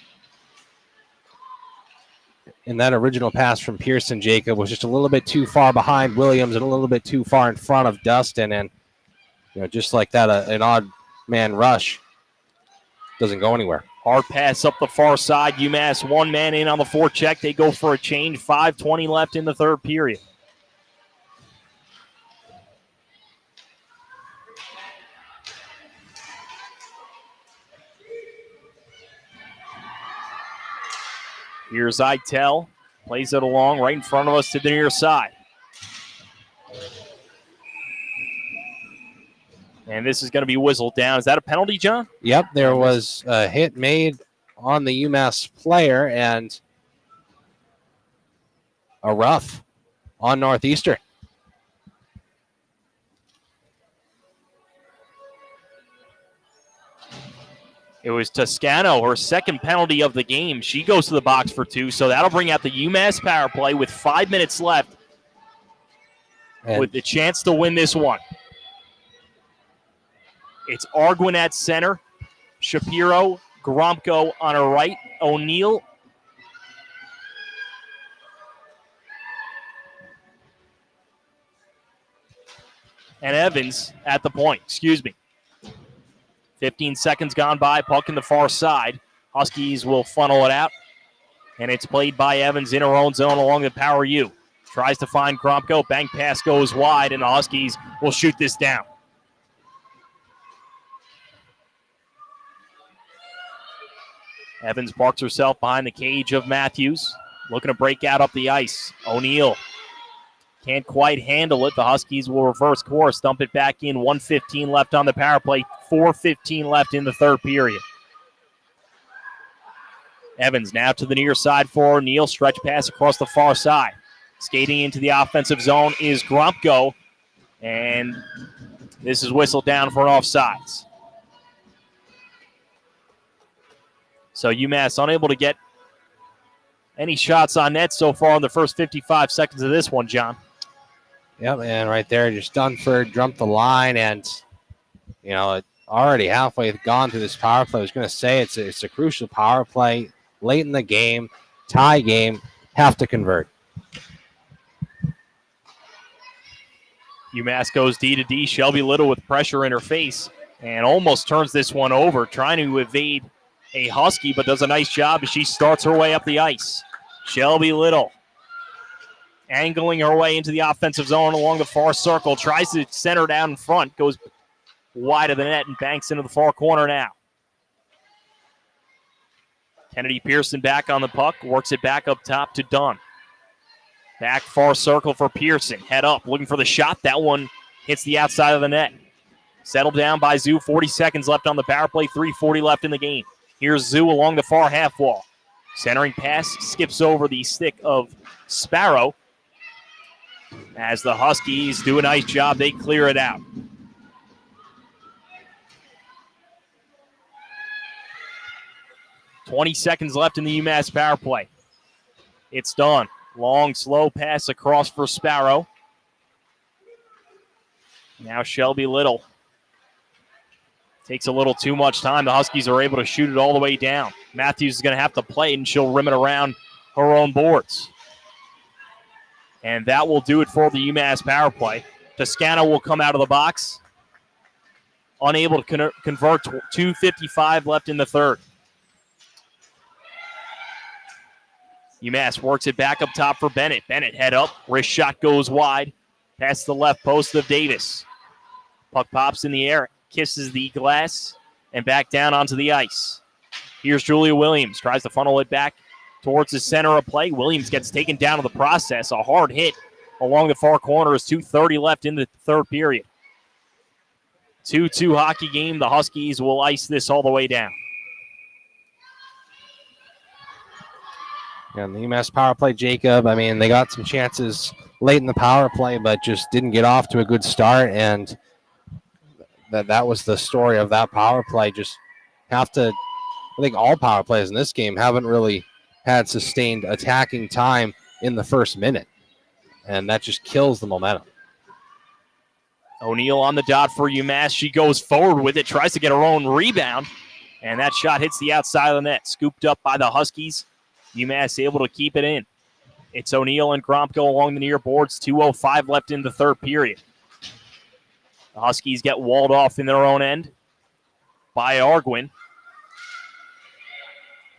B: And that original pass from Pearson, Jacob, was just a little bit too far behind Williams and a little bit too far in front of Dustin. And, just like that, an odd man rush doesn't go anywhere.
A: Hard pass up the far side. UMass one man in on the forecheck. They go for a change. 5:20 left in the third period. Here's Itel. Plays it along right in front of us to the near side. And this is going to be whistled down. Is that a penalty, John?
B: Yep, there was a hit made on the UMass player and a rough on Northeastern.
A: It was Toscano, her second penalty of the game. She goes to the box for 2, so that'll bring out the UMass power play with 5 minutes left with the chance to win this one. It's Arguin at center, Shapiro, Gromko on her right, O'Neill and Evans at the point. 15 seconds gone by, puck in the far side. Huskies will funnel it out, and it's played by Evans in her own zone along the power U. Tries to find Gromko, bank pass goes wide, and the Huskies will shoot this down. Evans parks herself behind the cage of Matthews, looking to break out up the ice. O'Neill can't quite handle it. The Huskies will reverse course, dump it back in. 1:15 left on the power play. 4:15 left in the third period. Evans now to the near side for O'Neill. Stretch pass across the far side. Skating into the offensive zone is Gromko. And this is whistled down for an offsides. So UMass unable to get any shots on net so far in the first 55 seconds of this one, John.
B: Yep, and right there, just Dunford jumped the line, and already halfway gone through this power play. I was going to say it's a crucial power play late in the game, tie game, have to convert.
A: UMass goes D to D. Shelby Little with pressure in her face and almost turns this one over, trying to evade a Husky, but does a nice job as she starts her way up the ice. Shelby Little angling her way into the offensive zone along the far circle, tries to center down in front, goes wide of the net and banks into the far corner now. Kennedy Pearson back on the puck, works it back up top to Dunn. Back far circle for Pearson, head up, looking for the shot. That one hits the outside of the net. Settled down by Zoo, 40 seconds left on the power play, 3:40 left in the game. Here's Zoo along the far half wall. Centering pass skips over the stick of Sparrow. As the Huskies do a nice job, they clear it out. .20 seconds left in the UMass power play. It's done. Long, slow pass across for Sparrow. Now Shelby Little. Takes a little too much time. The Huskies are able to shoot it all the way down. Matthews is going to have to play it, and she'll rim it around her own boards. And that will do it for the UMass power play. Toscano will come out of the box. Unable to convert. 2:55 left in the third. UMass works it back up top for Bennett. Bennett head up. Wrist shot goes wide. Past the left post of Davis. Puck pops in the air. Kisses the glass. And back down onto the ice. Here's Julia Williams. Tries to funnel it back towards the center of play. Williams gets taken down in the process. A hard hit along the far corner as 2:30 left in the third period. 2-2 hockey game. The Huskies will ice this all the way down.
B: And the UMass power play, Jacob, they got some chances late in the power play, but just didn't get off to a good start. And that was the story of that power play. I think all power plays in this game haven't really had sustained attacking time in the first minute. And that just kills the momentum.
A: O'Neill on the dot for UMass. She goes forward with it, tries to get her own rebound. And that shot hits the outside of the net. Scooped up by the Huskies. UMass able to keep it in. It's O'Neill and Gromko along the near boards. 2:05 left in the third period. The Huskies get walled off in their own end by Arguin.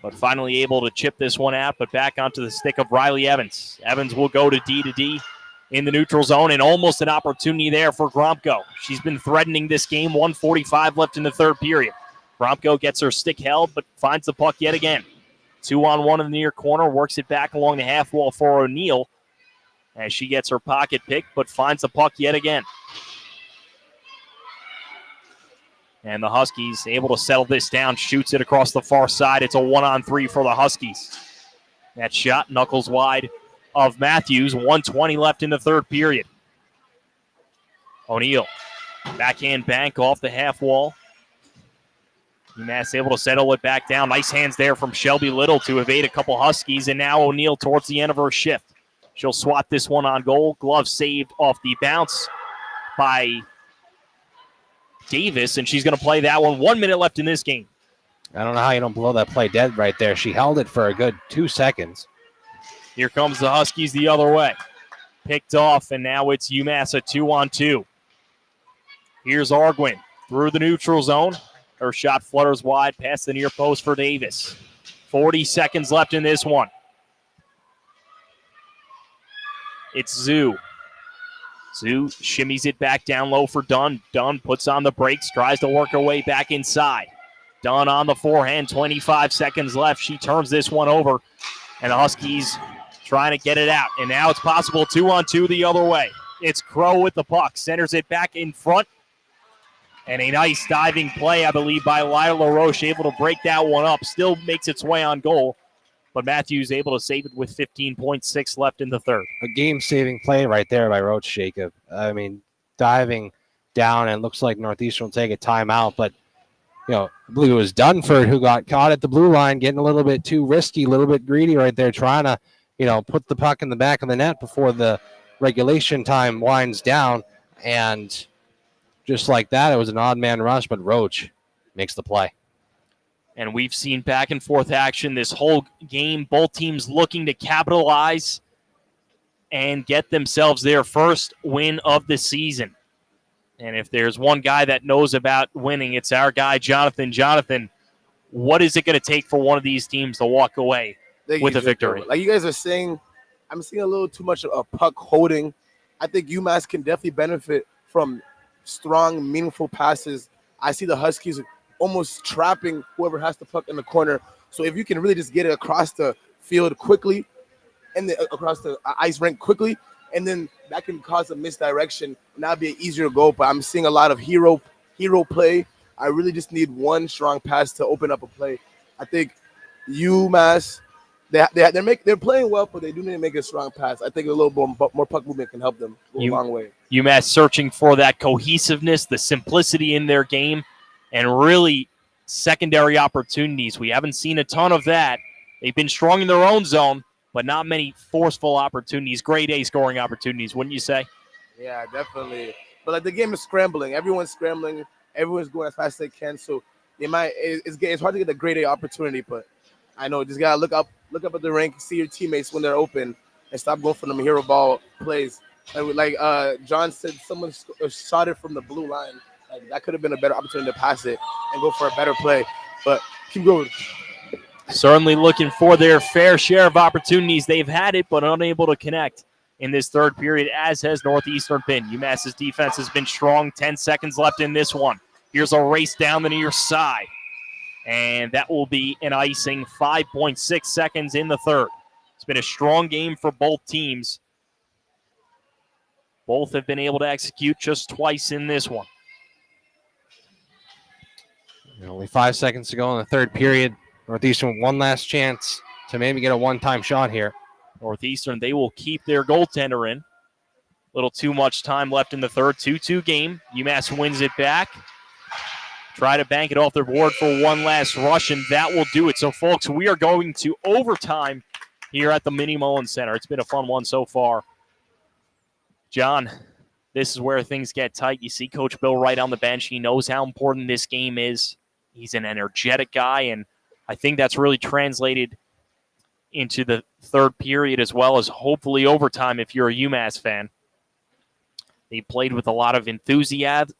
A: But finally able to chip this one out, but back onto the stick of Riley Evans. Evans will go to D in the neutral zone, and almost an opportunity there for Gromko. She's been threatening this game. 1:45 left in the third period. Gromko gets her stick held, but finds the puck yet again. 2-on-1 in the near corner, works it back along the half wall for O'Neill as she gets her pocket picked, but finds the puck yet again. And the Huskies able to settle this down, shoots it across the far side. It's a 1-on-3 for the Huskies. That shot knuckles wide of Matthews. 1:20 left in the third period. O'Neill, backhand bank off the half wall. UMass able to settle it back down. Nice hands there from Shelby Little to evade a couple Huskies, and now O'Neal towards the end of her shift. She'll swat this one on goal. Glove saved off the bounce by Davis, and she's going to play that one. 1 minute left in this game.
B: I don't know how you don't blow that play dead right there. She held it for a good 2 seconds.
A: Here comes the Huskies the other way. Picked off, and now it's UMass a 2-on-2. Here's Arguin through the neutral zone. Her shot flutters wide past the near post for Davis. 40 seconds left in this one. It's Zoo. Zoo shimmies it back down low for Dunn. Dunn puts on the brakes, tries to work her way back inside. Dunn on the forehand, 25 seconds left. She turns this one over, and the Huskies trying to get it out. And now it's possible 2-on-2 the other way. It's Crow with the puck, centers it back in front. And a nice diving play, I believe, by Lila LaRoche, able to break that one up. Still makes its way on goal, but Matthews able to save it with 15.6 left in the third.
B: A game-saving play right there by Roach, Jacob. I mean, diving down, and it looks like Northeastern will take a timeout, but, I believe it was Dunford who got caught at the blue line, getting a little bit too risky, a little bit greedy right there, trying to, put the puck in the back of the net before the regulation time winds down, and just like that, it was an odd man rush, but Roach makes the play.
A: And we've seen back and forth action this whole game. Both teams looking to capitalize and get themselves their first win of the season. And if there's one guy that knows about winning, it's our guy, Jonathan. Jonathan, what is it going to take for one of these teams to walk away with a victory?
D: Like you guys are saying, I'm seeing a little too much of puck holding. I think UMass can definitely benefit from strong, meaningful passes. I see the Huskies almost trapping whoever has the puck in the corner. So if you can really just get it across the field quickly and across the ice rink quickly, and then that can cause a misdirection and that'll be an easier goal. But I'm seeing a lot of hero play. I really just need one strong pass to open up a play. I think UMass, they're playing well, but they do need to make a strong pass. I think a little more puck movement can help them go a long way.
A: UMass searching for that cohesiveness, the simplicity in their game, and really secondary opportunities. We haven't seen a ton of that. They've been strong in their own zone, but not many forceful opportunities, grade A scoring opportunities, wouldn't you say?
D: Yeah, definitely. But like the game is scrambling. Everyone's scrambling. Everyone's going as fast as they can. So it's hard to get a grade A opportunity, but I know just gotta look up at the rink, see your teammates when they're open, and stop going for them hero ball plays. And like John said, someone shot it from the blue line. Like that could have been a better opportunity to pass it and go for a better play. But keep going.
A: Certainly looking for their fair share of opportunities. They've had it, but unable to connect in this third period, as has Northeastern been. UMass's defense has been strong. 10 seconds left in this one. Here's a race down the near side. And that will be an icing. 5.6 seconds in the third. It's been a strong game for both teams. Both have been able to execute just twice in this one.
B: Only 5 seconds to go in the third period. Northeastern one last chance to maybe get a one-time shot here.
A: Northeastern, they will keep their goaltender in. A little too much time left in the third. 2-2 game. UMass wins it back. Try to bank it off their board for one last rush, and that will do it. So, folks, we are going to overtime here at the Minnie Mullins Center. It's been a fun one so far. John, this is where things get tight. You see Coach Bill right on the bench. He knows how important this game is. He's an energetic guy, and I think that's really translated into the third period as well as hopefully overtime if you're a UMass fan. They played with a lot of enthusiasm,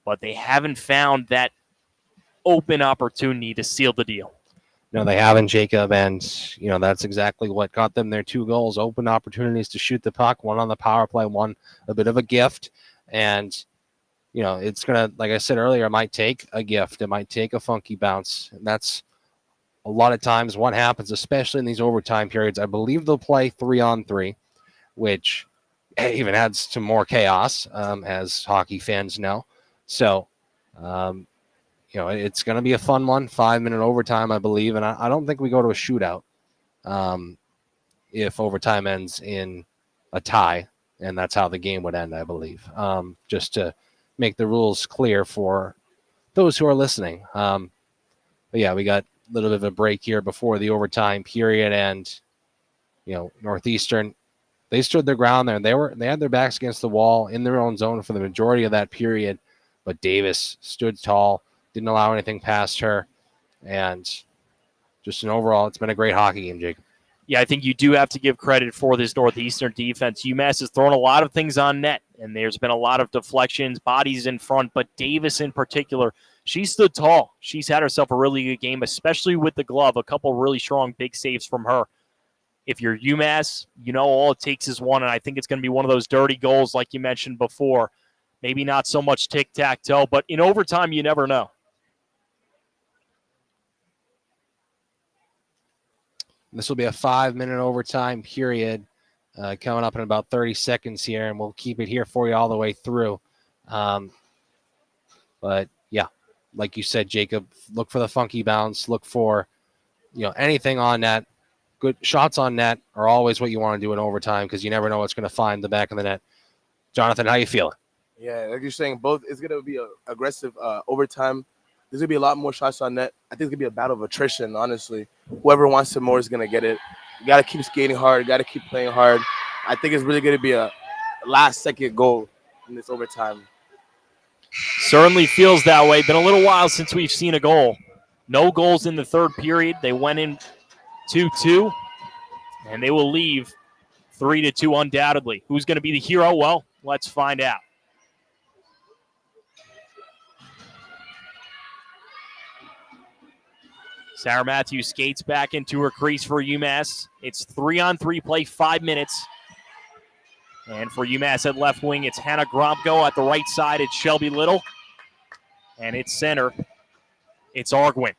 A: but they haven't found that open opportunity to seal the deal.
B: No, they haven't, Jacob, and that's exactly what got them their 2 goals. Open opportunities to shoot the puck, one on the power play, one a bit of a gift, and it's going to, like I said earlier, it might take a gift. It might take a funky bounce. And that's a lot of times what happens, especially in these overtime periods. I believe they'll play 3-on-3, which even adds to more chaos, as hockey fans know. So, it's going to be a fun one, 5-minute overtime, I believe. And I don't think we go to a shootout if overtime ends in a tie. And that's how the game would end, I believe, just to make the rules clear for those who are listening. But yeah, we got a little bit of a break here before the overtime period, and Northeastern, they stood their ground there. They had their backs against the wall in their own zone for the majority of that period, but Davis stood tall, didn't allow anything past her, and just an overall, it's been a great hockey game, Jacob.
A: Yeah, I think you do have to give credit for this Northeastern defense. UMass has thrown a lot of things on net, and there's been a lot of deflections, bodies in front, but Davis in particular, she stood tall. She's had herself a really good game, especially with the glove, a couple really strong big saves from her. If you're UMass, all it takes is one, and I think it's going to be one of those dirty goals like you mentioned before. Maybe not so much tic-tac-toe, but in overtime, you never know.
B: This will be a 5-minute overtime period coming up in about 30 seconds here, and we'll keep it here for you all the way through. But, yeah, like you said, Jacob, look for the funky bounce. Look for, anything on net. Good shots on net are always what you want to do in overtime because you never know what's going to find the back of the net. Jonathan, how you feeling?
D: Yeah, like you're saying, both it's gonna be an aggressive overtime. There's gonna be a lot more shots on net. I think it's gonna be a battle of attrition. Honestly, whoever wants it more is gonna get it. You gotta keep skating hard. You gotta keep playing hard. I think it's really gonna be a last-second goal in this overtime.
A: Certainly feels that way. Been a little while since we've seen a goal. No goals in the third period. They went in 2-2, and they will leave 3-2 undoubtedly. Who's going to be the hero? Well, let's find out. Sarah Matthews skates back into her crease for UMass. It's 3-on-3 play, 5 minutes. And for UMass at left wing, it's Hannah Gromko. At the right side, it's Shelby Little. And it's center, it's Arguin.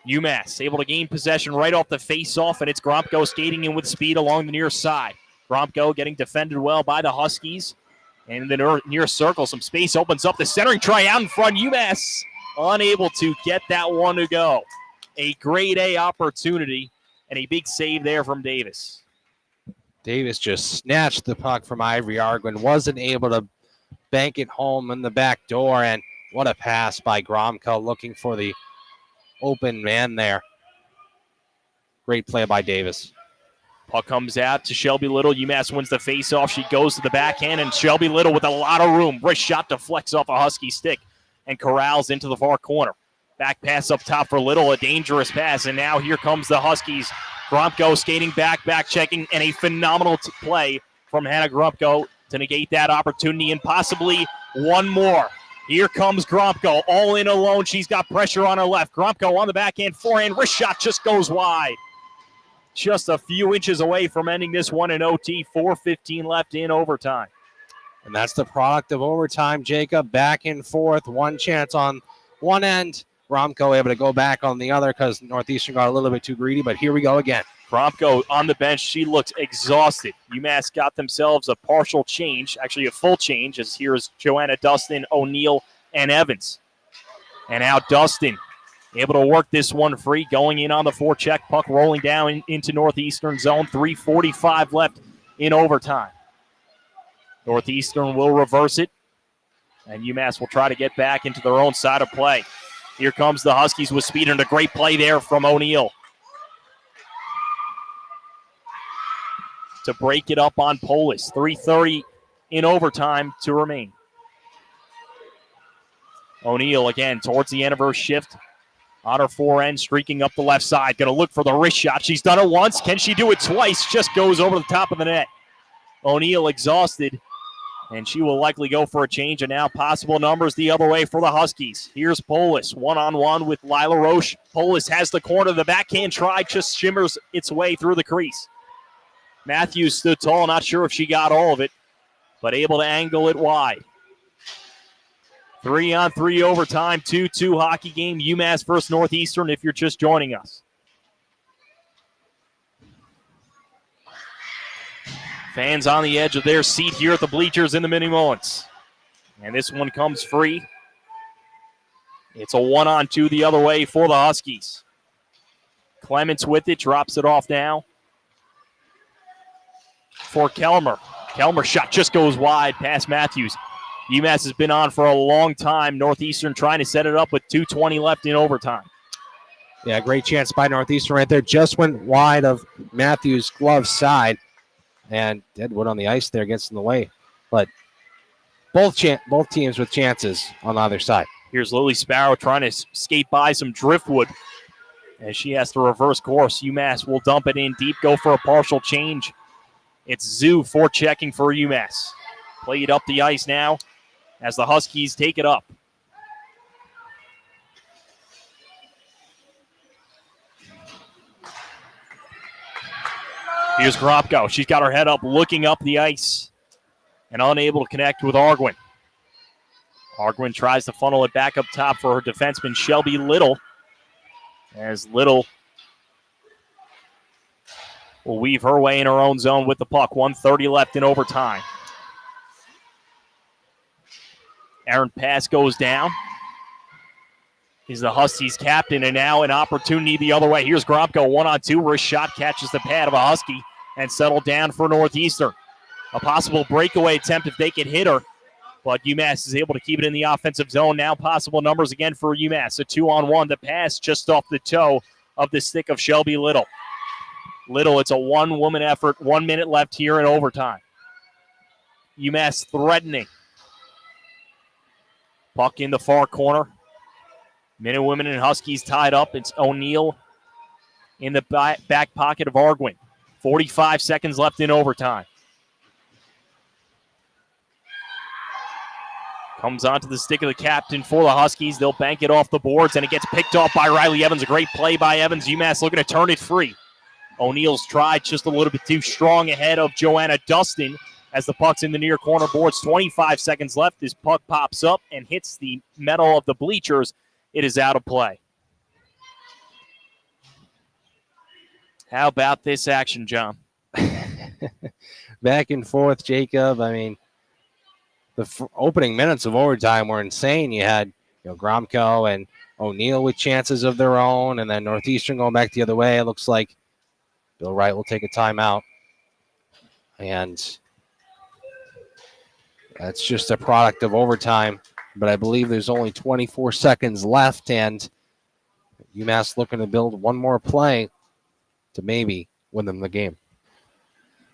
A: UMass able to gain possession right off the face-off, and it's Gromko skating in with speed along the near side. Gromko getting defended well by the Huskies. And in the near circle, some space opens up. The centering try out in front. UMass unable to get that one to go. A grade A opportunity and a big save there from Davis.
B: Davis just snatched the puck from Ivory Arguin, wasn't able to bank it home in the back door, and what a pass by Gromko looking for the open man there. Great play by Davis.
A: Puck comes out to Shelby Little. UMass wins the faceoff. She goes to the backhand, and Shelby Little with a lot of room. Wrist shot deflects off a Husky stick and corrals into the far corner. Back pass up top for Little, a dangerous pass, and now here comes the Huskies. Gromko skating back checking, and a phenomenal play from Hannah Gromko to negate that opportunity and possibly one more. Here comes Gromko, all in alone. She's got pressure on her left. Gromko on the backhand, forehand, wrist shot just goes wide. Just a few inches away from ending this one in OT. 4:15 left in overtime.
B: And that's the product of overtime, Jacob. Back and forth, one chance on one end. Gromko able to go back on the other because Northeastern got a little bit too greedy, but here we go again.
A: Gromko on the bench. She looks exhausted. UMass got themselves a partial change, actually a full change, as here's Joanna Dustin, O'Neill, and Evans. And now Dustin able to work this one free, going in on the forecheck, puck rolling down into Northeastern zone. 3:45 left in overtime. Northeastern will reverse it, and UMass will try to get back into their own side of play. Here comes the Huskies with speed, and a great play there from O'Neill to break it up on Polis. 3:30 in overtime to remain. O'Neill again towards the end of her shift. On her forehand, streaking up the left side. Going to look for the wrist shot. She's done it once. Can she do it twice? Just goes over the top of the net. O'Neill exhausted, and she will likely go for a change. And now possible numbers the other way for the Huskies. Here's Polis, one-on-one with Lila Roche. Polis has the corner. The backhand try just shimmers its way through the crease. Matthews stood tall. Not sure if she got all of it, but able to angle it wide. 3-on-3 overtime, 2-2 hockey game. UMass versus Northeastern if you're just joining us. Fans on the edge of their seat here at the bleachers in the Mini Mullins. And this one comes free. It's a 1-on-2 the other way for the Huskies. Clements with it, drops it off now for Kelmer. Kelmer shot just goes wide past Matthews. UMass has been on for a long time. Northeastern trying to set it up with 2:20 left in overtime.
B: Yeah, great chance by Northeastern right there. Just went wide of Matthews' glove side. And Deadwood on the ice there gets in the way. But both teams with chances on the other side.
A: Here's Lily Sparrow trying to skate by some driftwood. As she has to reverse course, UMass will dump it in deep, go for a partial change. It's Zoo forechecking for UMass. Played up the ice now as the Huskies take it up. Here's Gropko. She's got her head up, looking up the ice, and unable to connect with Arguin. Arguin tries to funnel it back up top for her defenseman, Shelby Little. As Little will weave her way in her own zone with the puck. 1:30 left in overtime. Aaron Pass goes down. He's the Huskies captain, and now an opportunity the other way. Here's Gropko, 1-on-2. Wrist shot catches the pad of a Husky and settled down for Northeastern. A possible breakaway attempt if they could hit her, but UMass is able to keep it in the offensive zone. Now possible numbers again for UMass. A 2-on-1. The pass just off the toe of the stick of Shelby Little. Little, it's a one-woman effort. 1 minute left here in overtime. UMass threatening. Puck in the far corner. Men and women and Huskies tied up. It's O'Neill in the back pocket of Arguin. 45 seconds left in overtime. Comes onto the stick of the captain for the Huskies. They'll bank it off the boards, and it gets picked off by Riley Evans. A great play by Evans. UMass looking to turn it free. O'Neill's tried just a little bit too strong ahead of Joanna Dustin as the puck's in the near corner boards. 25 seconds left. This puck pops up and hits the metal of the bleachers. It is out of play. How about this action, John?
B: Back and forth, Jacob. I mean, the opening minutes of overtime were insane. You had Gromko and O'Neill with chances of their own, and then Northeastern going back the other way. It looks like Bill Wright will take a timeout. And that's just a product of overtime. But I believe there's only 24 seconds left, and UMass looking to build one more play to maybe win them the game.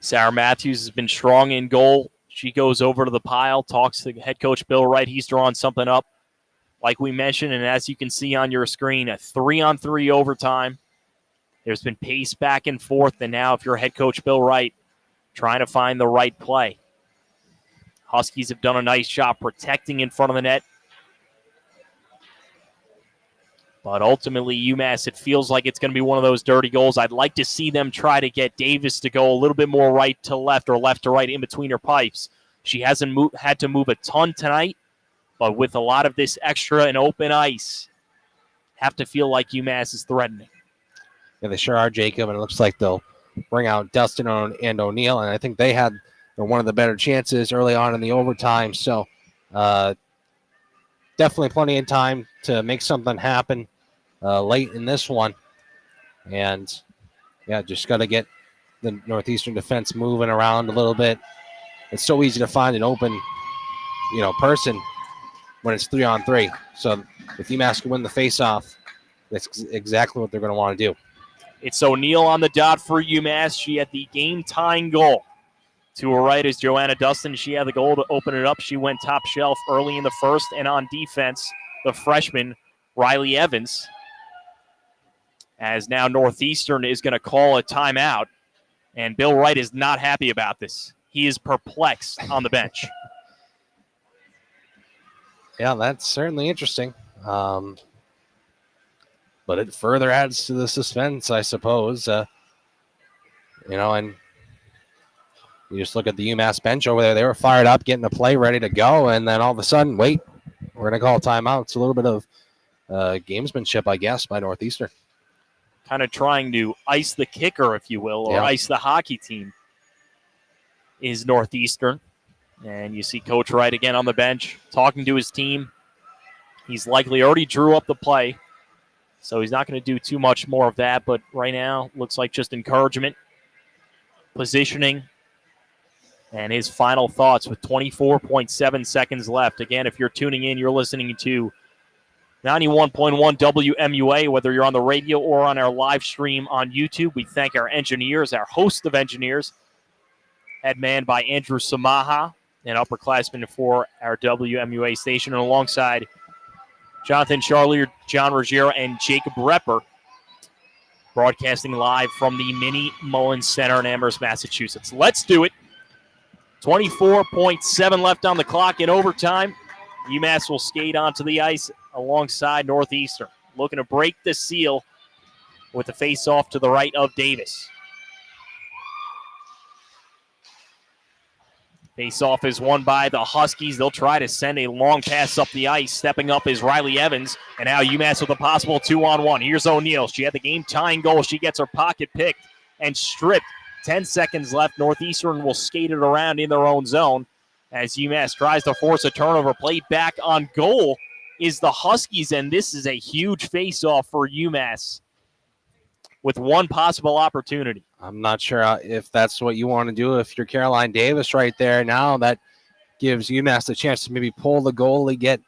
A: Sarah Matthews has been strong in goal. She goes over to the pile, talks to head coach Bill Wright. He's drawing something up, like we mentioned, and as you can see on your screen, a 3-on-3 overtime. There's been pace back and forth, and now if you're head coach Bill Wright, trying to find the right play. Huskies have done a nice job protecting in front of the net. But ultimately, UMass, it feels like it's going to be one of those dirty goals. I'd like to see them try to get Davis to go a little bit more right to left or left to right in between her pipes. She hasn't had to move a ton tonight, but with a lot of this extra and open ice, have to feel like UMass is threatening.
B: Yeah, they sure are, Jacob, and it looks like they'll bring out Dustin and O'Neill, and I think they had one of the better chances early on in the overtime. So definitely plenty of time to make something happen late in this one. And, yeah, just got to get the Northeastern defense moving around a little bit. It's so easy to find an open, person when it's 3-on-3. So if UMass can win the faceoff, that's exactly what they're going to want to do.
A: It's O'Neill on the dot for UMass. She had the game-tying goal. To her right is Joanna Dustin. She had the goal to open it up. She went top shelf early in the first. And on defense, the freshman, Riley Evans. As now Northeastern is going to call a timeout. And Bill Wright is not happy about this. He is perplexed on the bench.
B: Yeah, that's certainly interesting. But it further adds to the suspense, I suppose. And you just look at the UMass bench over there. They were fired up, getting the play ready to go, and then all of a sudden, wait, we're going to call a timeout. It's a little bit of gamesmanship, I guess, by Northeastern.
A: Kind of trying to ice the kicker, if you will, or ice the hockey team is Northeastern. And you see Coach Wright again on the bench talking to his team. He's likely already drew up the play, so he's not going to do too much more of that. But right now, looks like just encouragement, positioning, and his final thoughts with 24.7 seconds left. Again, if you're tuning in, you're listening to 91.1 WMUA, whether you're on the radio or on our live stream on YouTube. We thank our engineers, our host of engineers, head man by Andrew Samaha, an upperclassman for our WMUA station, and alongside Jonathan Charlier, John Ruggiero, and Jacob Repper, broadcasting live from the Mini Mullins Center in Amherst, Massachusetts. Let's do it. 24.7 left on the clock in overtime. UMass will skate onto the ice alongside Northeastern, looking to break the seal with the face-off to the right of Davis. Face-off is won by the Huskies. They'll try to send a long pass up the ice. Stepping up is Riley Evans, and now UMass with a possible 2-on-1. Here's O'Neal. She had the game-tying goal. She gets her pocket picked and stripped. 10 seconds left. Northeastern will skate it around in their own zone as UMass tries to force a turnover. Played back on goal is the Huskies, and this is a huge face-off for UMass with one possible opportunity.
B: I'm not sure if that's what you want to do. If you're Caroline Davis right there now, that gives UMass the chance to maybe pull the goalie, get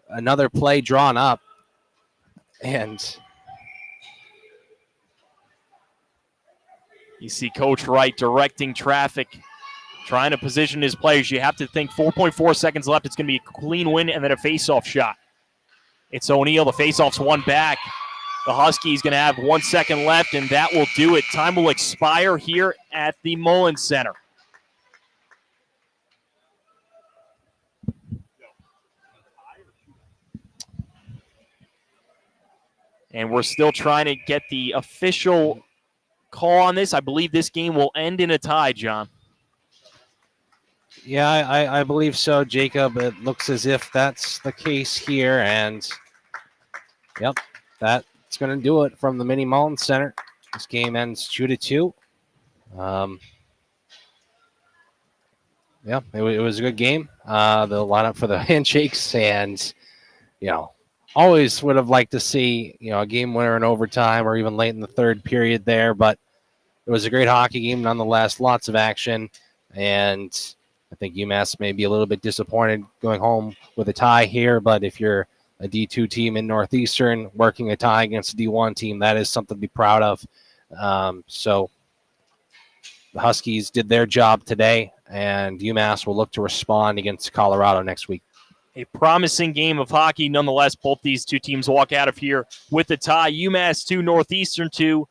B: another play drawn up. And
A: you see Coach Wright directing traffic, trying to position his players. You have to think 4.4 seconds left. It's going to be a clean win and then a face-off shot. It's O'Neal. The face-off's one back. The Huskies going to have 1 second left, and that will do it. Time will expire here at the Mullins Center. And we're still trying to get the official call on this. I believe this game will end in a tie, John.
B: yeah, I believe so, Jacob. It looks as if that's the case here. And, yep, that's going to do it from the Mini Mullins Center. This game ends 2-2. Yeah, it was a good game. The lineup for the handshakes, and, always would have liked to see, a game winner in overtime or even late in the third period there. But it was a great hockey game nonetheless. Lots of action. And I think UMass may be a little bit disappointed going home with a tie here. But if you're a D2 team in Northeastern working a tie against a D1 team, that is something to be proud of. So the Huskies did their job today, and UMass will look to respond against Colorado next week.
A: A promising game of hockey. Nonetheless, both these two teams walk out of here with the tie. UMass 2, Northeastern 2.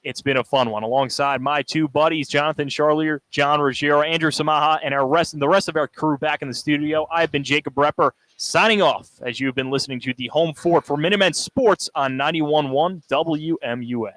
A: It's been a fun one. Alongside my two buddies, Jonathan Charlier, John Ruggiero, Andrew Samaha, and the rest of our crew back in the studio. I've been Jacob Repper, signing off as you've been listening to the home fort for Minutemen Sports on 91.1 WMUA.